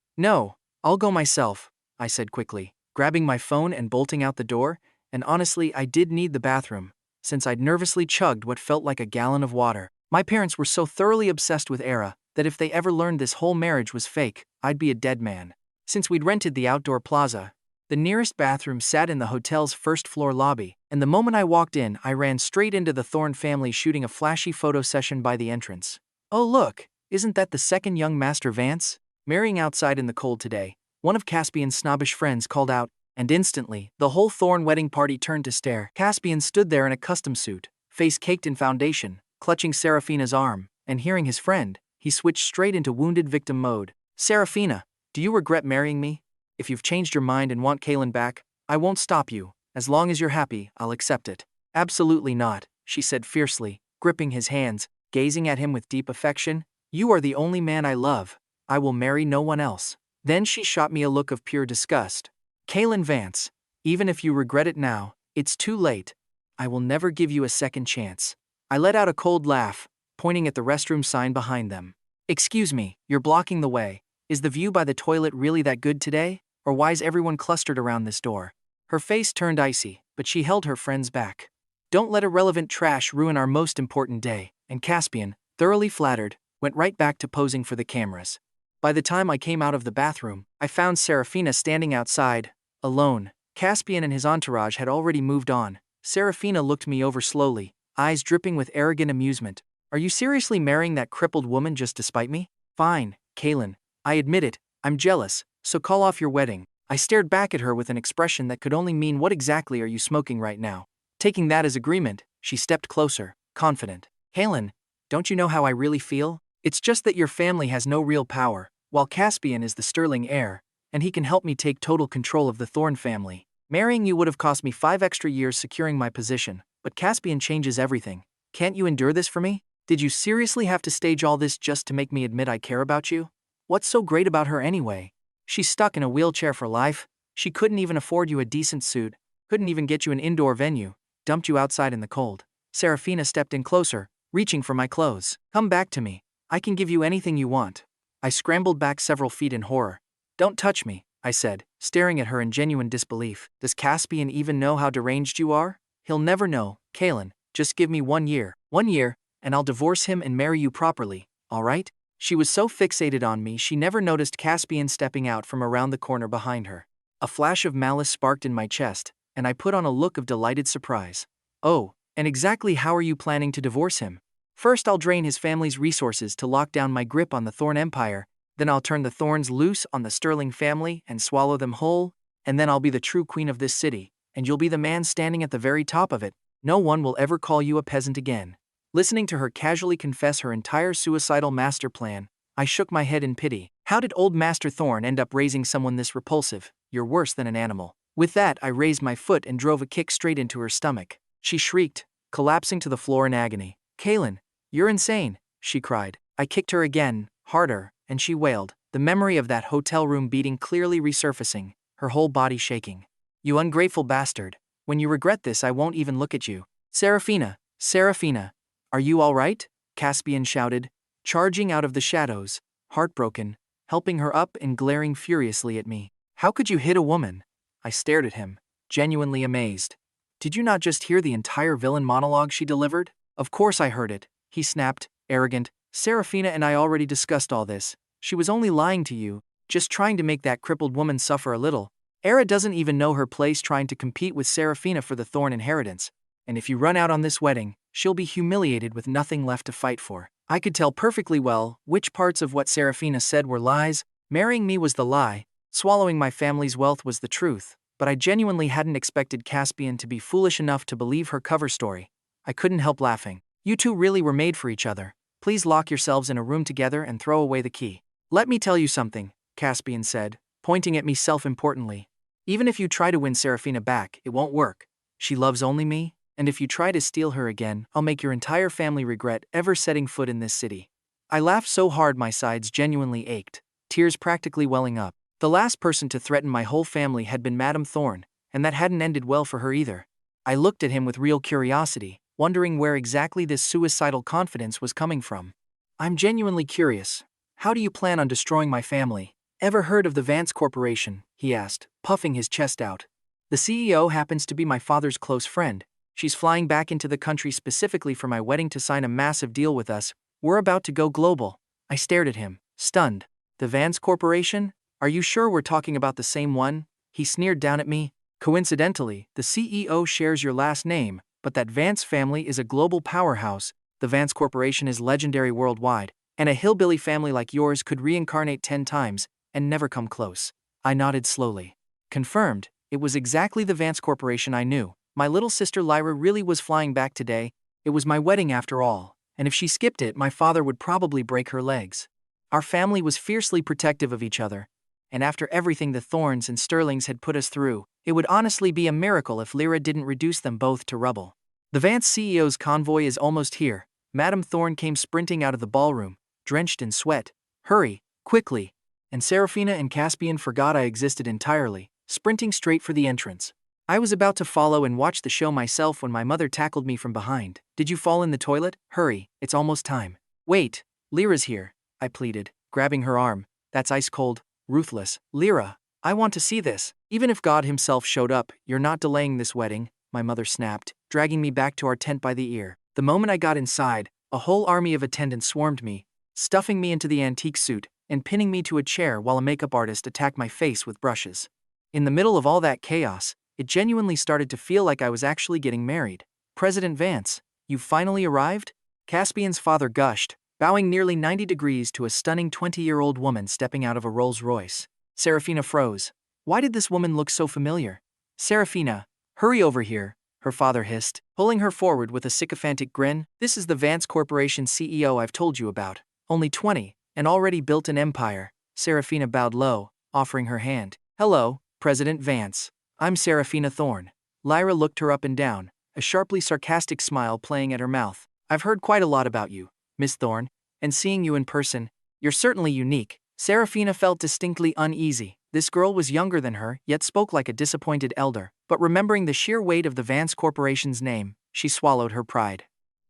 I'll go myself," I said quickly, grabbing my phone and bolting out the door, and honestly I did need the bathroom, since I'd nervously chugged what felt like a gallon of water. My parents were so thoroughly obsessed with Era that if they ever learned this whole marriage was fake, I'd be a dead man. Since we'd rented the outdoor plaza, the nearest bathroom sat in the hotel's first-floor lobby, and the moment I walked in, I ran straight into the Thorne family shooting a flashy photo session by the entrance. "Oh look, isn't that the second young Master Vance? Marrying outside in the cold today," one of Caspian's snobbish friends called out, and instantly, the whole Thorne wedding party turned to stare. Caspian stood there in a custom suit, face caked in foundation, clutching Seraphina's arm, and hearing his friend, he switched straight into wounded victim mode. "Seraphina, do you regret marrying me? If you've changed your mind and want Kaelen back, I won't stop you. As long as you're happy, I'll accept it." "Absolutely not," she said fiercely, gripping his hands, gazing at him with deep affection. "You are the only man I love. I will marry no one else." Then she shot me a look of pure disgust. "Kaelen Vance, even if you regret it now, it's too late. I will never give you a second chance." I let out a cold laugh, pointing at the restroom sign behind them. "Excuse me, you're blocking the way. Is the view by the toilet really that good today? Or why is everyone clustered around this door?" Her face turned icy, but she held her friends back. "Don't let irrelevant trash ruin our most important day," and Caspian, thoroughly flattered, went right back to posing for the cameras. By the time I came out of the bathroom, I found Seraphina standing outside, alone. Caspian and his entourage had already moved on. Seraphina looked me over slowly, eyes dripping with arrogant amusement. "Are you seriously marrying that crippled woman just to spite me?" "Fine, Kaelen. I admit it, I'm jealous, so call off your wedding." I stared back at her with an expression that could only mean, "What exactly are you smoking right now?" Taking that as agreement, She stepped closer, confident. Kaelen, don't you know how I really feel? It's just that your family has no real power, while Caspian is the sterling heir, and he can help me take total control of the Thorne family. Marrying you would have cost me 5 extra years securing my position, but Caspian changes everything. Can't you endure this for me? Did you seriously have to stage all this just to make me admit I care about you? What's so great about her anyway? She's stuck in a wheelchair for life. She couldn't even afford you a decent suit, couldn't even get you an indoor venue, dumped you outside in the cold. Seraphina stepped in closer, reaching for my clothes. Come back to me. I can give you anything you want. I scrambled back several feet in horror. Don't touch me, I said, staring at her in genuine disbelief. Does Caspian even know how deranged you are? He'll never know, Kaelen. Just give me 1 year. 1 year, and I'll divorce him and marry you properly, all right? She was so fixated on me she never noticed Caspian stepping out from around the corner behind her. A flash of malice sparked in my chest, and I put on a look of delighted surprise. Oh, and exactly how are you planning to divorce him? First I'll drain his family's resources to lock down my grip on the Thorne Empire, then I'll turn the Thorns loose on the Sterling family and swallow them whole, and then I'll be the true queen of this city, and you'll be the man standing at the very top of it. No one will ever call you a peasant again. Listening to her casually confess her entire suicidal master plan, I shook my head in pity. How did old Master Thorne end up raising someone this repulsive? You're worse than an animal. With that, I raised my foot and drove a kick straight into her stomach. She shrieked, collapsing to the floor in agony. Kaelen, you're insane, she cried. I kicked her again, harder, and she wailed, the memory of that hotel room beating clearly resurfacing, her whole body shaking. You ungrateful bastard. When you regret this, I won't even look at you. Seraphina, Seraphina, are you all right? Caspian shouted, charging out of the shadows, heartbroken, helping her up and glaring furiously at me. How could you hit a woman? I stared at him, genuinely amazed. Did you not just hear the entire villain monologue she delivered? Of course I heard it, he snapped, arrogant. Seraphina and I already discussed all this. She was only lying to you, just trying to make that crippled woman suffer a little. Elara doesn't even know her place trying to compete with Seraphina for the Thorne inheritance. And if you run out on this wedding, she'll be humiliated with nothing left to fight for. I could tell perfectly well which parts of what Seraphina said were lies. Marrying me was the lie, swallowing my family's wealth was the truth, but I genuinely hadn't expected Caspian to be foolish enough to believe her cover story. I couldn't help laughing. You two really were made for each other. Please lock yourselves in a room together and throw away the key. Let me tell you something, Caspian said, pointing at me self-importantly. Even if you try to win Seraphina back, it won't work. She loves only me, and if you try to steal her again, I'll make your entire family regret ever setting foot in this city. I laughed so hard my sides genuinely ached, tears practically welling up. The last person to threaten my whole family had been Madame Thorne, and that hadn't ended well for her either. I looked at him with real curiosity, wondering where exactly this suicidal confidence was coming from. I'm genuinely curious. How do you plan on destroying my family? Ever heard of the Vance Corporation? He asked, puffing his chest out. The CEO happens to be my father's close friend. She's flying back into the country specifically for my wedding to sign a massive deal with us. We're about to go global. I stared at him, stunned. The Vance Corporation? Are you sure we're talking about the same one? He sneered down at me. Coincidentally, the CEO shares your last name, but that Vance family is a global powerhouse. The Vance Corporation is legendary worldwide, and a hillbilly family like yours could reincarnate 10 times and never come close. I nodded slowly. Confirmed, it was exactly the Vance Corporation I knew. My little sister Lyra really was flying back today. It was my wedding after all, and if she skipped it, my father would probably break her legs. Our family was fiercely protective of each other, and after everything the Thorns and Sterlings had put us through, it would honestly be a miracle if Lyra didn't reduce them both to rubble. The Vance CEO's convoy is almost here. Madame Thorne came sprinting out of the ballroom, drenched in sweat. Hurry, quickly. And Seraphina and Caspian forgot I existed entirely, sprinting straight for the entrance. I was about to follow and watch the show myself when my mother tackled me from behind. Did you fall in the toilet? Hurry, it's almost time. Wait, Lyra's here, I pleaded, grabbing her arm. That's ice cold, ruthless. Lyra, I want to see this. Even if God himself showed up, you're not delaying this wedding, my mother snapped, dragging me back to our tent by the ear. The moment I got inside, a whole army of attendants swarmed me, stuffing me into the antique suit and pinning me to a chair while a makeup artist attacked my face with brushes. In the middle of all that chaos, it genuinely started to feel like I was actually getting married. President Vance, you've finally arrived? Caspian's father gushed, bowing nearly 90 degrees to a stunning 20-year-old woman stepping out of a Rolls-Royce. Seraphina froze. Why did this woman look so familiar? Seraphina, hurry over here, her father hissed, pulling her forward with a sycophantic grin. This is the Vance Corporation CEO I've told you about. Only 20, and already built an empire. Seraphina bowed low, offering her hand. Hello, President Vance. I'm Seraphina Thorne. Lyra looked her up and down, a sharply sarcastic smile playing at her mouth. I've heard quite a lot about you, Miss Thorne, and seeing you in person, you're certainly unique. Seraphina felt distinctly uneasy. This girl was younger than her, yet spoke like a disappointed elder. But remembering the sheer weight of the Vance Corporation's name, she swallowed her pride.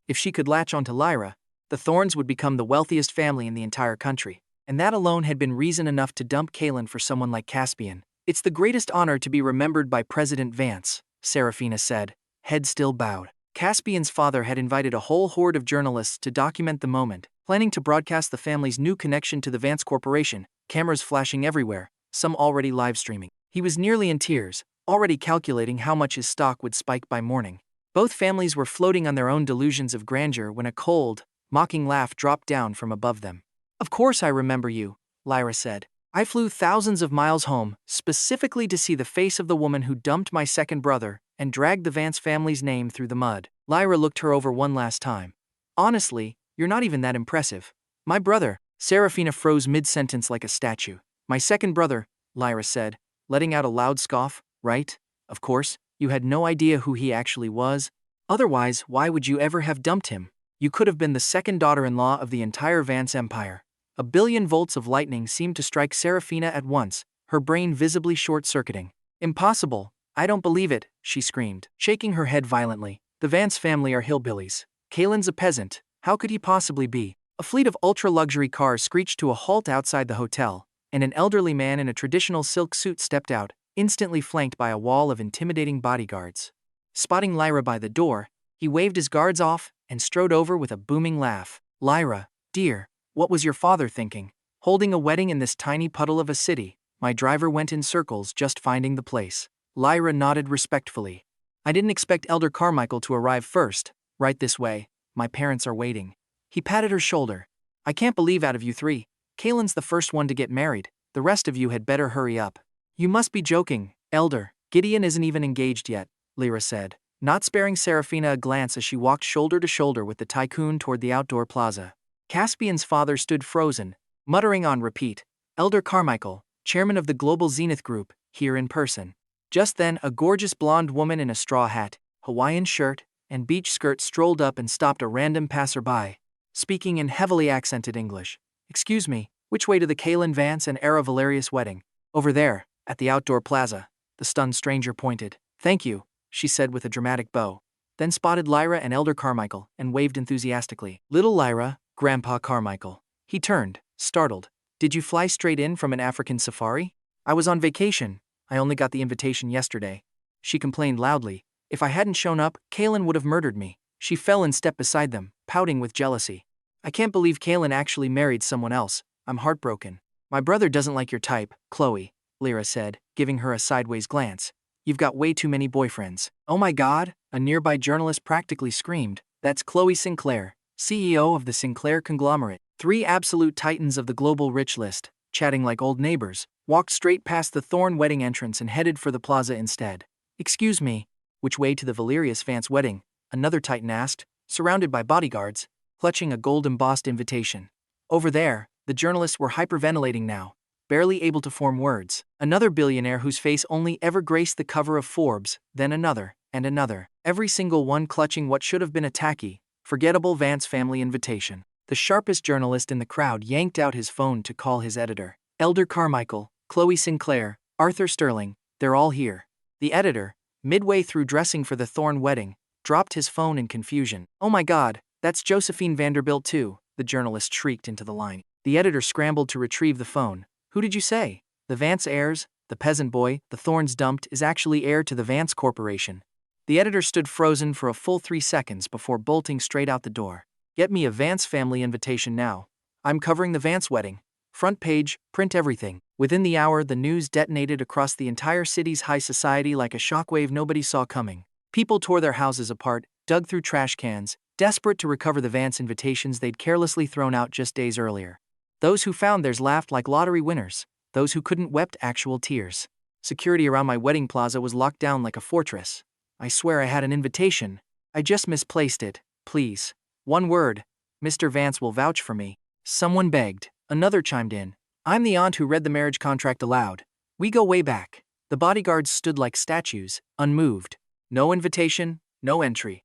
If she could latch onto Lyra, the Thornes would become the wealthiest family in the entire country. And that alone had been reason enough to dump Kaelen for someone like Caspian. It's the greatest honor to be remembered by President Vance, Seraphina said, head still bowed. Caspian's father had invited a whole horde of journalists to document the moment, planning to broadcast the family's new connection to the Vance Corporation, cameras flashing everywhere, some already live streaming. He was nearly in tears, already calculating how much his stock would spike by morning. Both families were floating on their own delusions of grandeur when a cold, mocking laugh dropped down from above them. Of course I remember you, Lyra said. I flew thousands of miles home, specifically to see the face of the woman who dumped my second brother and dragged the Vance family's name through the mud. Lyra looked her over one last time. Honestly, you're not even that impressive. My brother. Seraphina froze mid-sentence like a statue. My second brother, Lyra said, letting out a loud scoff. Right? Of course, you had no idea who he actually was. Otherwise, why would you ever have dumped him? You could have been the second daughter-in-law of the entire Vance Empire. A billion volts of lightning seemed to strike Seraphina at once, her brain visibly short-circuiting. Impossible. I don't believe it, she screamed, shaking her head violently. The Vance family are hillbillies. Kaelen's a peasant. How could he possibly be? A fleet of ultra-luxury cars screeched to a halt outside the hotel, and an elderly man in a traditional silk suit stepped out, instantly flanked by a wall of intimidating bodyguards. Spotting Lyra by the door, he waved his guards off and strode over with a booming laugh. Lyra, dear, what was your father thinking? Holding a wedding in this tiny puddle of a city, my driver went in circles just finding the place. Lyra nodded respectfully. I didn't expect Elder Carmichael to arrive first. Right this way, my parents are waiting. He patted her shoulder. I can't believe out of you three, Kaelen's the first one to get married. The rest of you had better hurry up. You must be joking, Elder. Gideon isn't even engaged yet, Lyra said, not sparing Seraphina a glance as she walked shoulder to shoulder with the tycoon toward the outdoor plaza. Caspian's father stood frozen, muttering on repeat, Elder Carmichael, chairman of the Global Zenith Group, here in person. Just then, a gorgeous blonde woman in a straw hat, Hawaiian shirt, and beach skirt strolled up and stopped a random passerby, speaking in heavily accented English. Excuse me, which way to the Kaelen Vance and Elara Valerius wedding? Over there, at the outdoor plaza, the stunned stranger pointed. Thank you, she said with a dramatic bow, then spotted Lyra and Elder Carmichael and waved enthusiastically. Little Lyra, Grandpa Carmichael. He turned, startled. Did you fly straight in from an African safari? I was on vacation. I only got the invitation yesterday. She complained loudly. If I hadn't shown up, Kaelen would have murdered me. She fell in step beside them, pouting with jealousy. I can't believe Kaelen actually married someone else. I'm heartbroken. My brother doesn't like your type, Chloe, Lyra said, giving her a sideways glance. You've got way too many boyfriends. Oh my God, a nearby journalist practically screamed. That's Chloe Sinclair, CEO of the Sinclair conglomerate. 3 absolute titans of the global rich list, chatting like old neighbors, walked straight past the Thorne wedding entrance and headed for the plaza instead. Excuse me, which way to the Valerius Vance wedding? Another titan asked, surrounded by bodyguards, clutching a gold-embossed invitation. Over there, the journalists were hyperventilating now, barely able to form words. Another billionaire whose face only ever graced the cover of Forbes, then another, and another, every single one clutching what should have been a tacky, forgettable Vance family invitation. The sharpest journalist in the crowd yanked out his phone to call his editor. Elder Carmichael, Chloe Sinclair, Arthur Sterling, they're all here. The editor, midway through dressing for the Thorne wedding, dropped his phone in confusion. Oh my God, that's Josephine Vanderbilt too, the journalist shrieked into the line. The editor scrambled to retrieve the phone. Who did you say? The Vance heirs, the peasant boy the Thornes dumped is actually heir to the Vance Corporation. The editor stood frozen for a full 3 seconds before bolting straight out the door. Get me a Vance family invitation now. I'm covering the Vance wedding. Front page, print everything. Within the hour, the news detonated across the entire city's high society like a shockwave nobody saw coming. People tore their houses apart, dug through trash cans, desperate to recover the Vance invitations they'd carelessly thrown out just days earlier. Those who found theirs laughed like lottery winners. Those who couldn't wept actual tears. Security around my wedding plaza was locked down like a fortress. I swear I had an invitation. I just misplaced it. Please. One word. Mr. Vance will vouch for me. Someone begged. Another chimed in. I'm the aunt who read the marriage contract aloud. We go way back. The bodyguards stood like statues, unmoved. No invitation, no entry.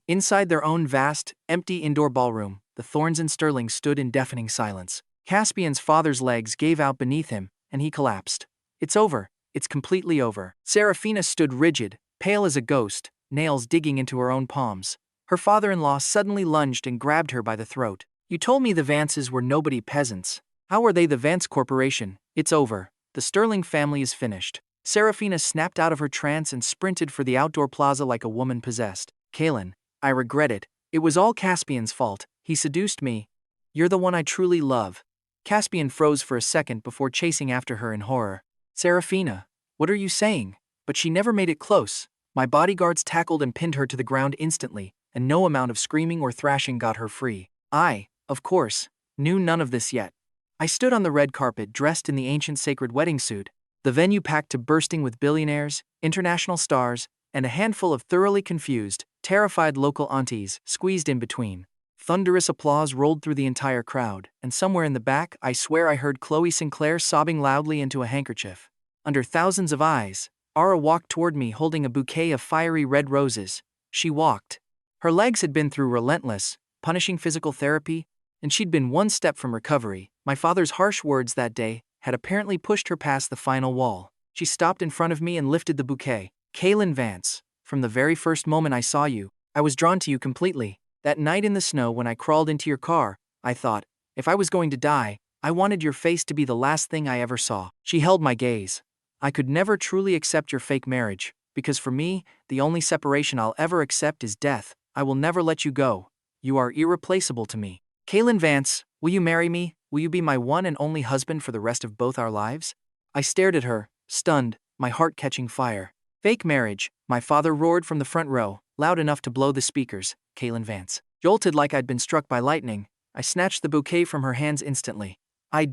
Inside their own vast, empty indoor ballroom, the Thornes and Sterling stood in deafening silence. Caspian's father's legs gave out beneath him, and he collapsed. It's over. It's completely over. Seraphina stood rigid, pale as a ghost, nails digging into her own palms. Her father-in-law suddenly lunged and grabbed her by the throat. You told me the Vances were nobody peasants. How are they the Vance Corporation? It's over. The Sterling family is finished. Seraphina snapped out of her trance and sprinted for the outdoor plaza like a woman possessed. Kaelen, I regret it. It was all Caspian's fault. He seduced me. You're the one I truly love. Caspian froze for a second before chasing after her in horror. Seraphina, what are you saying? But she never made it close. My bodyguards tackled and pinned her to the ground instantly, and no amount of screaming or thrashing got her free. I, of course, knew none of this yet. I stood on the red carpet dressed in the ancient sacred wedding suit, the venue packed to bursting with billionaires, international stars, and a handful of thoroughly confused, terrified local aunties squeezed in between. Thunderous applause rolled through the entire crowd, and somewhere in the back, I swear I heard Chloe Sinclair sobbing loudly into a handkerchief. Under thousands of eyes, Ara walked toward me holding a bouquet of fiery red roses. She walked. Her legs had been through relentless, punishing physical therapy, and she'd been one step from recovery. My father's harsh words that day had apparently pushed her past the final wall. She stopped in front of me and lifted the bouquet. Kaelen Vance, from the very first moment I saw you, I was drawn to you completely. That night in the snow when I crawled into your car, I thought, if I was going to die, I wanted your face to be the last thing I ever saw. She held my gaze. I could never truly accept your fake marriage, because for me, the only separation I'll ever accept is death. I will never let you go. You are irreplaceable to me. Kaelen Vance, will you marry me? Will you be my one and only husband for the rest of both our lives? I stared at her, stunned, my heart catching fire. Fake marriage, my father roared from the front row, loud enough to blow the speakers. Kaelen Vance. Jolted like I'd been struck by lightning, I snatched the bouquet from her hands instantly. I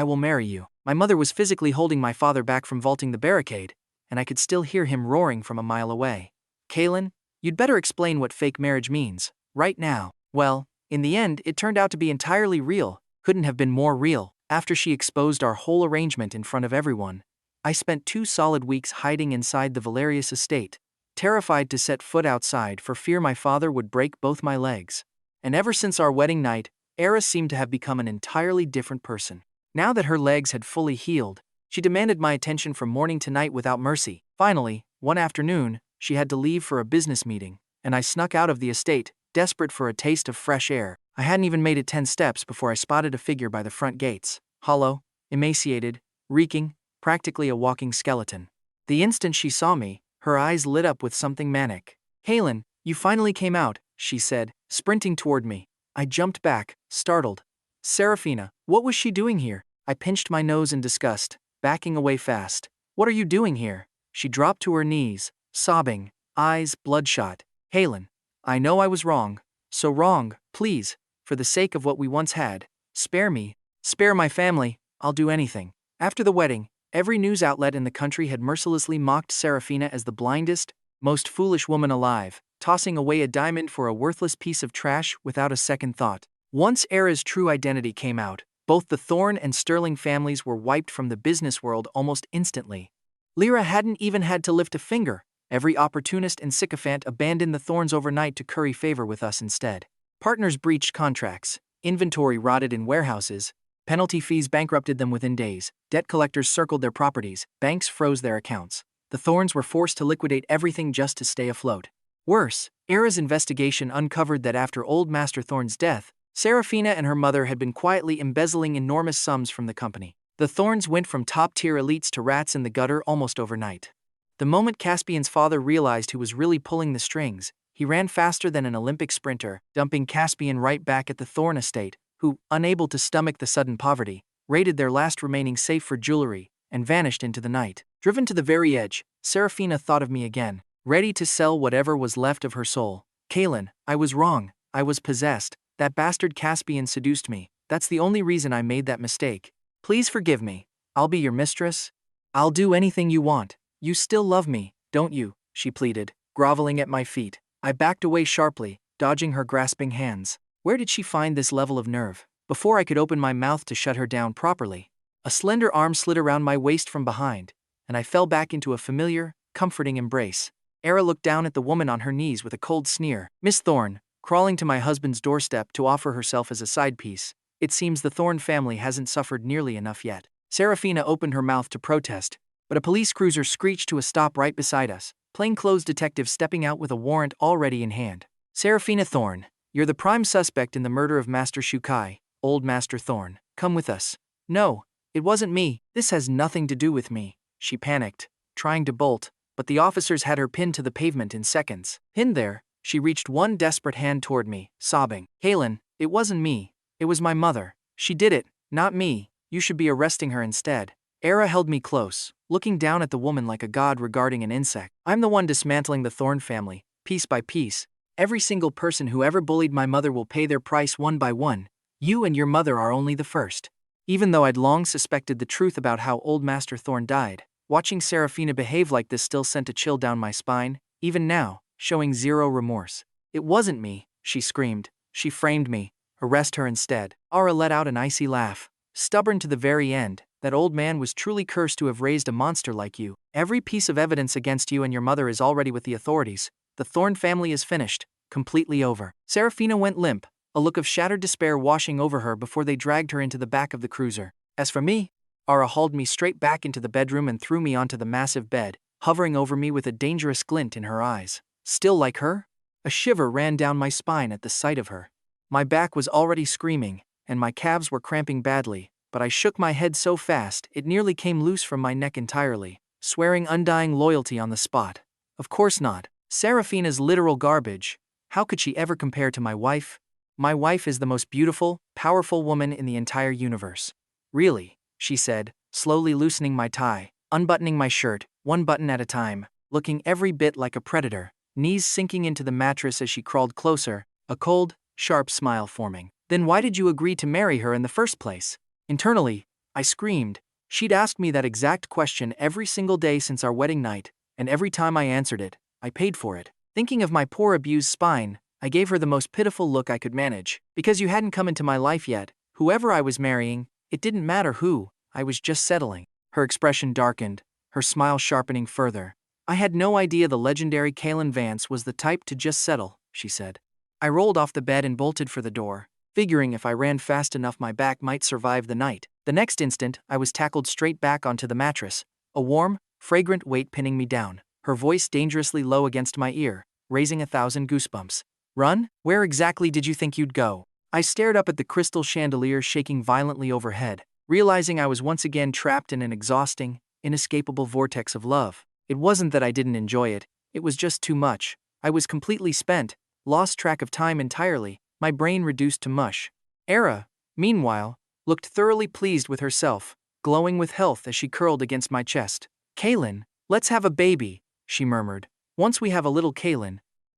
will marry you. My mother was physically holding my father back from vaulting the barricade, and I could still hear him roaring from a mile away. Kaelen, you'd better explain what fake marriage means, right now. Well, in the end, it turned out to be entirely real, couldn't have been more real. After she exposed our whole arrangement in front of everyone, I spent 2 solid weeks hiding inside the Valerius estate, terrified to set foot outside for fear my father would break both my legs. And ever since our wedding night, Elara seemed to have become an entirely different person. Now that her legs had fully healed, she demanded my attention from morning to night without mercy. Finally, one afternoon, she had to leave for a business meeting, and I snuck out of the estate, desperate for a taste of fresh air. I hadn't even made it 10 steps before I spotted a figure by the front gates, hollow, emaciated, reeking, practically a walking skeleton. The instant she saw me, her eyes lit up with something manic. Kaelen, you finally came out, she said, sprinting toward me. I jumped back, startled. Seraphina, what was she doing here? I pinched my nose in disgust, backing away fast. What are you doing here? She dropped to her knees, sobbing, eyes bloodshot. Kaelen, I know I was wrong. So wrong, please, for the sake of what we once had. Spare me. Spare my family. I'll do anything. After the wedding, every news outlet in the country had mercilessly mocked Seraphina as the blindest, most foolish woman alive, tossing away a diamond for a worthless piece of trash without a second thought. Once Era's true identity came out, both the Thorne and Sterling families were wiped from the business world almost instantly. Elara hadn't even had to lift a finger. Every opportunist and sycophant abandoned the Thornes overnight to curry favor with us instead. Partners breached contracts, inventory rotted in warehouses, penalty fees bankrupted them within days, debt collectors circled their properties, banks froze their accounts. The Thornes were forced to liquidate everything just to stay afloat. Worse, Era's investigation uncovered that after old Master Thorne's death, Seraphina and her mother had been quietly embezzling enormous sums from the company. The Thornes went from top-tier elites to rats in the gutter almost overnight. The moment Caspian's father realized who was really pulling the strings, he ran faster than an Olympic sprinter, dumping Caspian right back at the Thorne estate, who, unable to stomach the sudden poverty, raided their last remaining safe for jewelry, and vanished into the night. Driven to the very edge, Seraphina thought of me again, ready to sell whatever was left of her soul. Kaelen, I was wrong. I was possessed. That bastard Caspian seduced me. That's the only reason I made that mistake. Please forgive me. I'll be your mistress. I'll do anything you want. You still love me, don't you? She pleaded. groveling at my feet. I backed away sharply, dodging her grasping hands. Where did she find this level of nerve? Before I could open my mouth to shut her down properly, a slender arm slid around my waist from behind, and I fell back into a familiar, comforting embrace. Elara looked down at the woman on her knees with a cold sneer. Miss Thorne, crawling to my husband's doorstep to offer herself as a side piece. It seems the Thorne family hasn't suffered nearly enough yet. Seraphina opened her mouth to protest, but a police cruiser screeched to a stop right beside us, plainclothes detective stepping out with a warrant already in hand. Seraphina Thorne, you're the prime suspect in the murder of Master Shukai, Old Master Thorne. Come with us. No, it wasn't me. This has nothing to do with me. She panicked, trying to bolt, but the officers had her pinned to the pavement in seconds. Pinned there, she reached one desperate hand toward me, sobbing. Kaelen, it wasn't me. It was my mother. She did it, not me. You should be arresting her instead. Elara held me close, looking down at the woman like a god regarding an insect. I'm the one dismantling the Thorne family, piece by piece. Every single person who ever bullied my mother will pay their price one by one. You and your mother are only the first. Even though I'd long suspected the truth about how Old Master Thorne died, watching Seraphina behave like this still sent a chill down my spine, even now, showing zero remorse. It wasn't me, she screamed. She framed me. Arrest her instead. Elara let out an icy laugh. Stubborn to the very end, that old man was truly cursed to have raised a monster like you. Every piece of evidence against you and your mother is already with the authorities. The Thorne family is finished, completely over. Seraphina went limp, a look of shattered despair washing over her before they dragged her into the back of the cruiser. As for me, Elara hauled me straight back into the bedroom and threw me onto the massive bed, hovering over me with a dangerous glint in her eyes. Still like her? A shiver ran down my spine at the sight of her. My back was already screaming, and my calves were cramping badly, but I shook my head so fast it nearly came loose from my neck entirely, swearing undying loyalty on the spot. Of course not. Seraphina's literal garbage. How could she ever compare to my wife? My wife is the most beautiful, powerful woman in the entire universe. Really, she said, slowly loosening my tie, unbuttoning my shirt, one button at a time, looking every bit like a predator, knees sinking into the mattress as she crawled closer, a cold, sharp smile forming. Then why did you agree to marry her in the first place? Internally, I screamed. She'd asked me that exact question every single day since our wedding night, and every time I answered it, I paid for it. Thinking of my poor abused spine, I gave her the most pitiful look I could manage. Because you hadn't come into my life yet, whoever I was marrying, it didn't matter who, I was just settling. Her expression darkened, her smile sharpening further. I had no idea the legendary Kaelen Vance was the type to just settle, she said. I rolled off the bed and bolted for the door, figuring if I ran fast enough my back might survive the night. The next instant, I was tackled straight back onto the mattress, a warm, fragrant weight pinning me down, her voice dangerously low against my ear, raising 1,000 goosebumps. Run? Where exactly did you think you'd go? I stared up at the crystal chandelier shaking violently overhead, realizing I was once again trapped in an exhausting, inescapable vortex of love. It wasn't that I didn't enjoy it, it was just too much. I was completely spent, lost track of time entirely, my brain reduced to mush. Elara, meanwhile, looked thoroughly pleased with herself, glowing with health as she curled against my chest. Kaelen, let's have a baby, she murmured. Once we have a little Kaelen,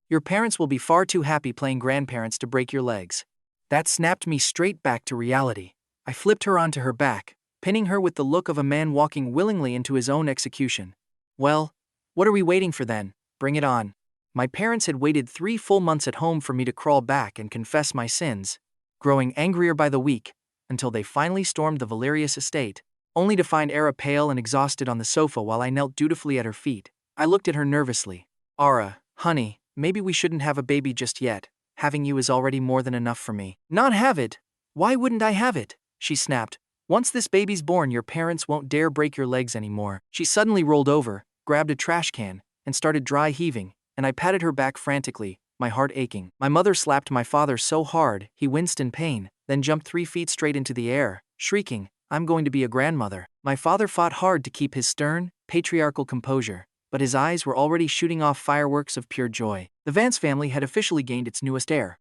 your parents will be far too happy playing grandparents to break your legs. That snapped me straight back to reality. I flipped her onto her back, pinning her with the look of a man walking willingly into his own execution. Well, what are we waiting for then? Bring it on. My parents had waited 3 full months at home for me to crawl back and confess my sins, growing angrier by the week, until they finally stormed the Valerius estate, only to find Elara pale and exhausted on the sofa while I knelt dutifully at her feet. I looked at her nervously. Elara, honey, maybe we shouldn't have a baby just yet. Having you is already more than enough for me. Not have it? Why wouldn't I have it? She snapped. Once this baby's born, your parents won't dare break your legs anymore. She suddenly rolled over, grabbed a trash can, and started dry heaving, and I patted her back frantically, my heart aching. My mother slapped my father so hard, he winced in pain, then jumped 3 feet straight into the air, shrieking, I'm going to be a grandmother. My father fought hard to keep his stern, patriarchal composure, but his eyes were already shooting off fireworks of pure joy. The Vance family had officially gained its newest heir.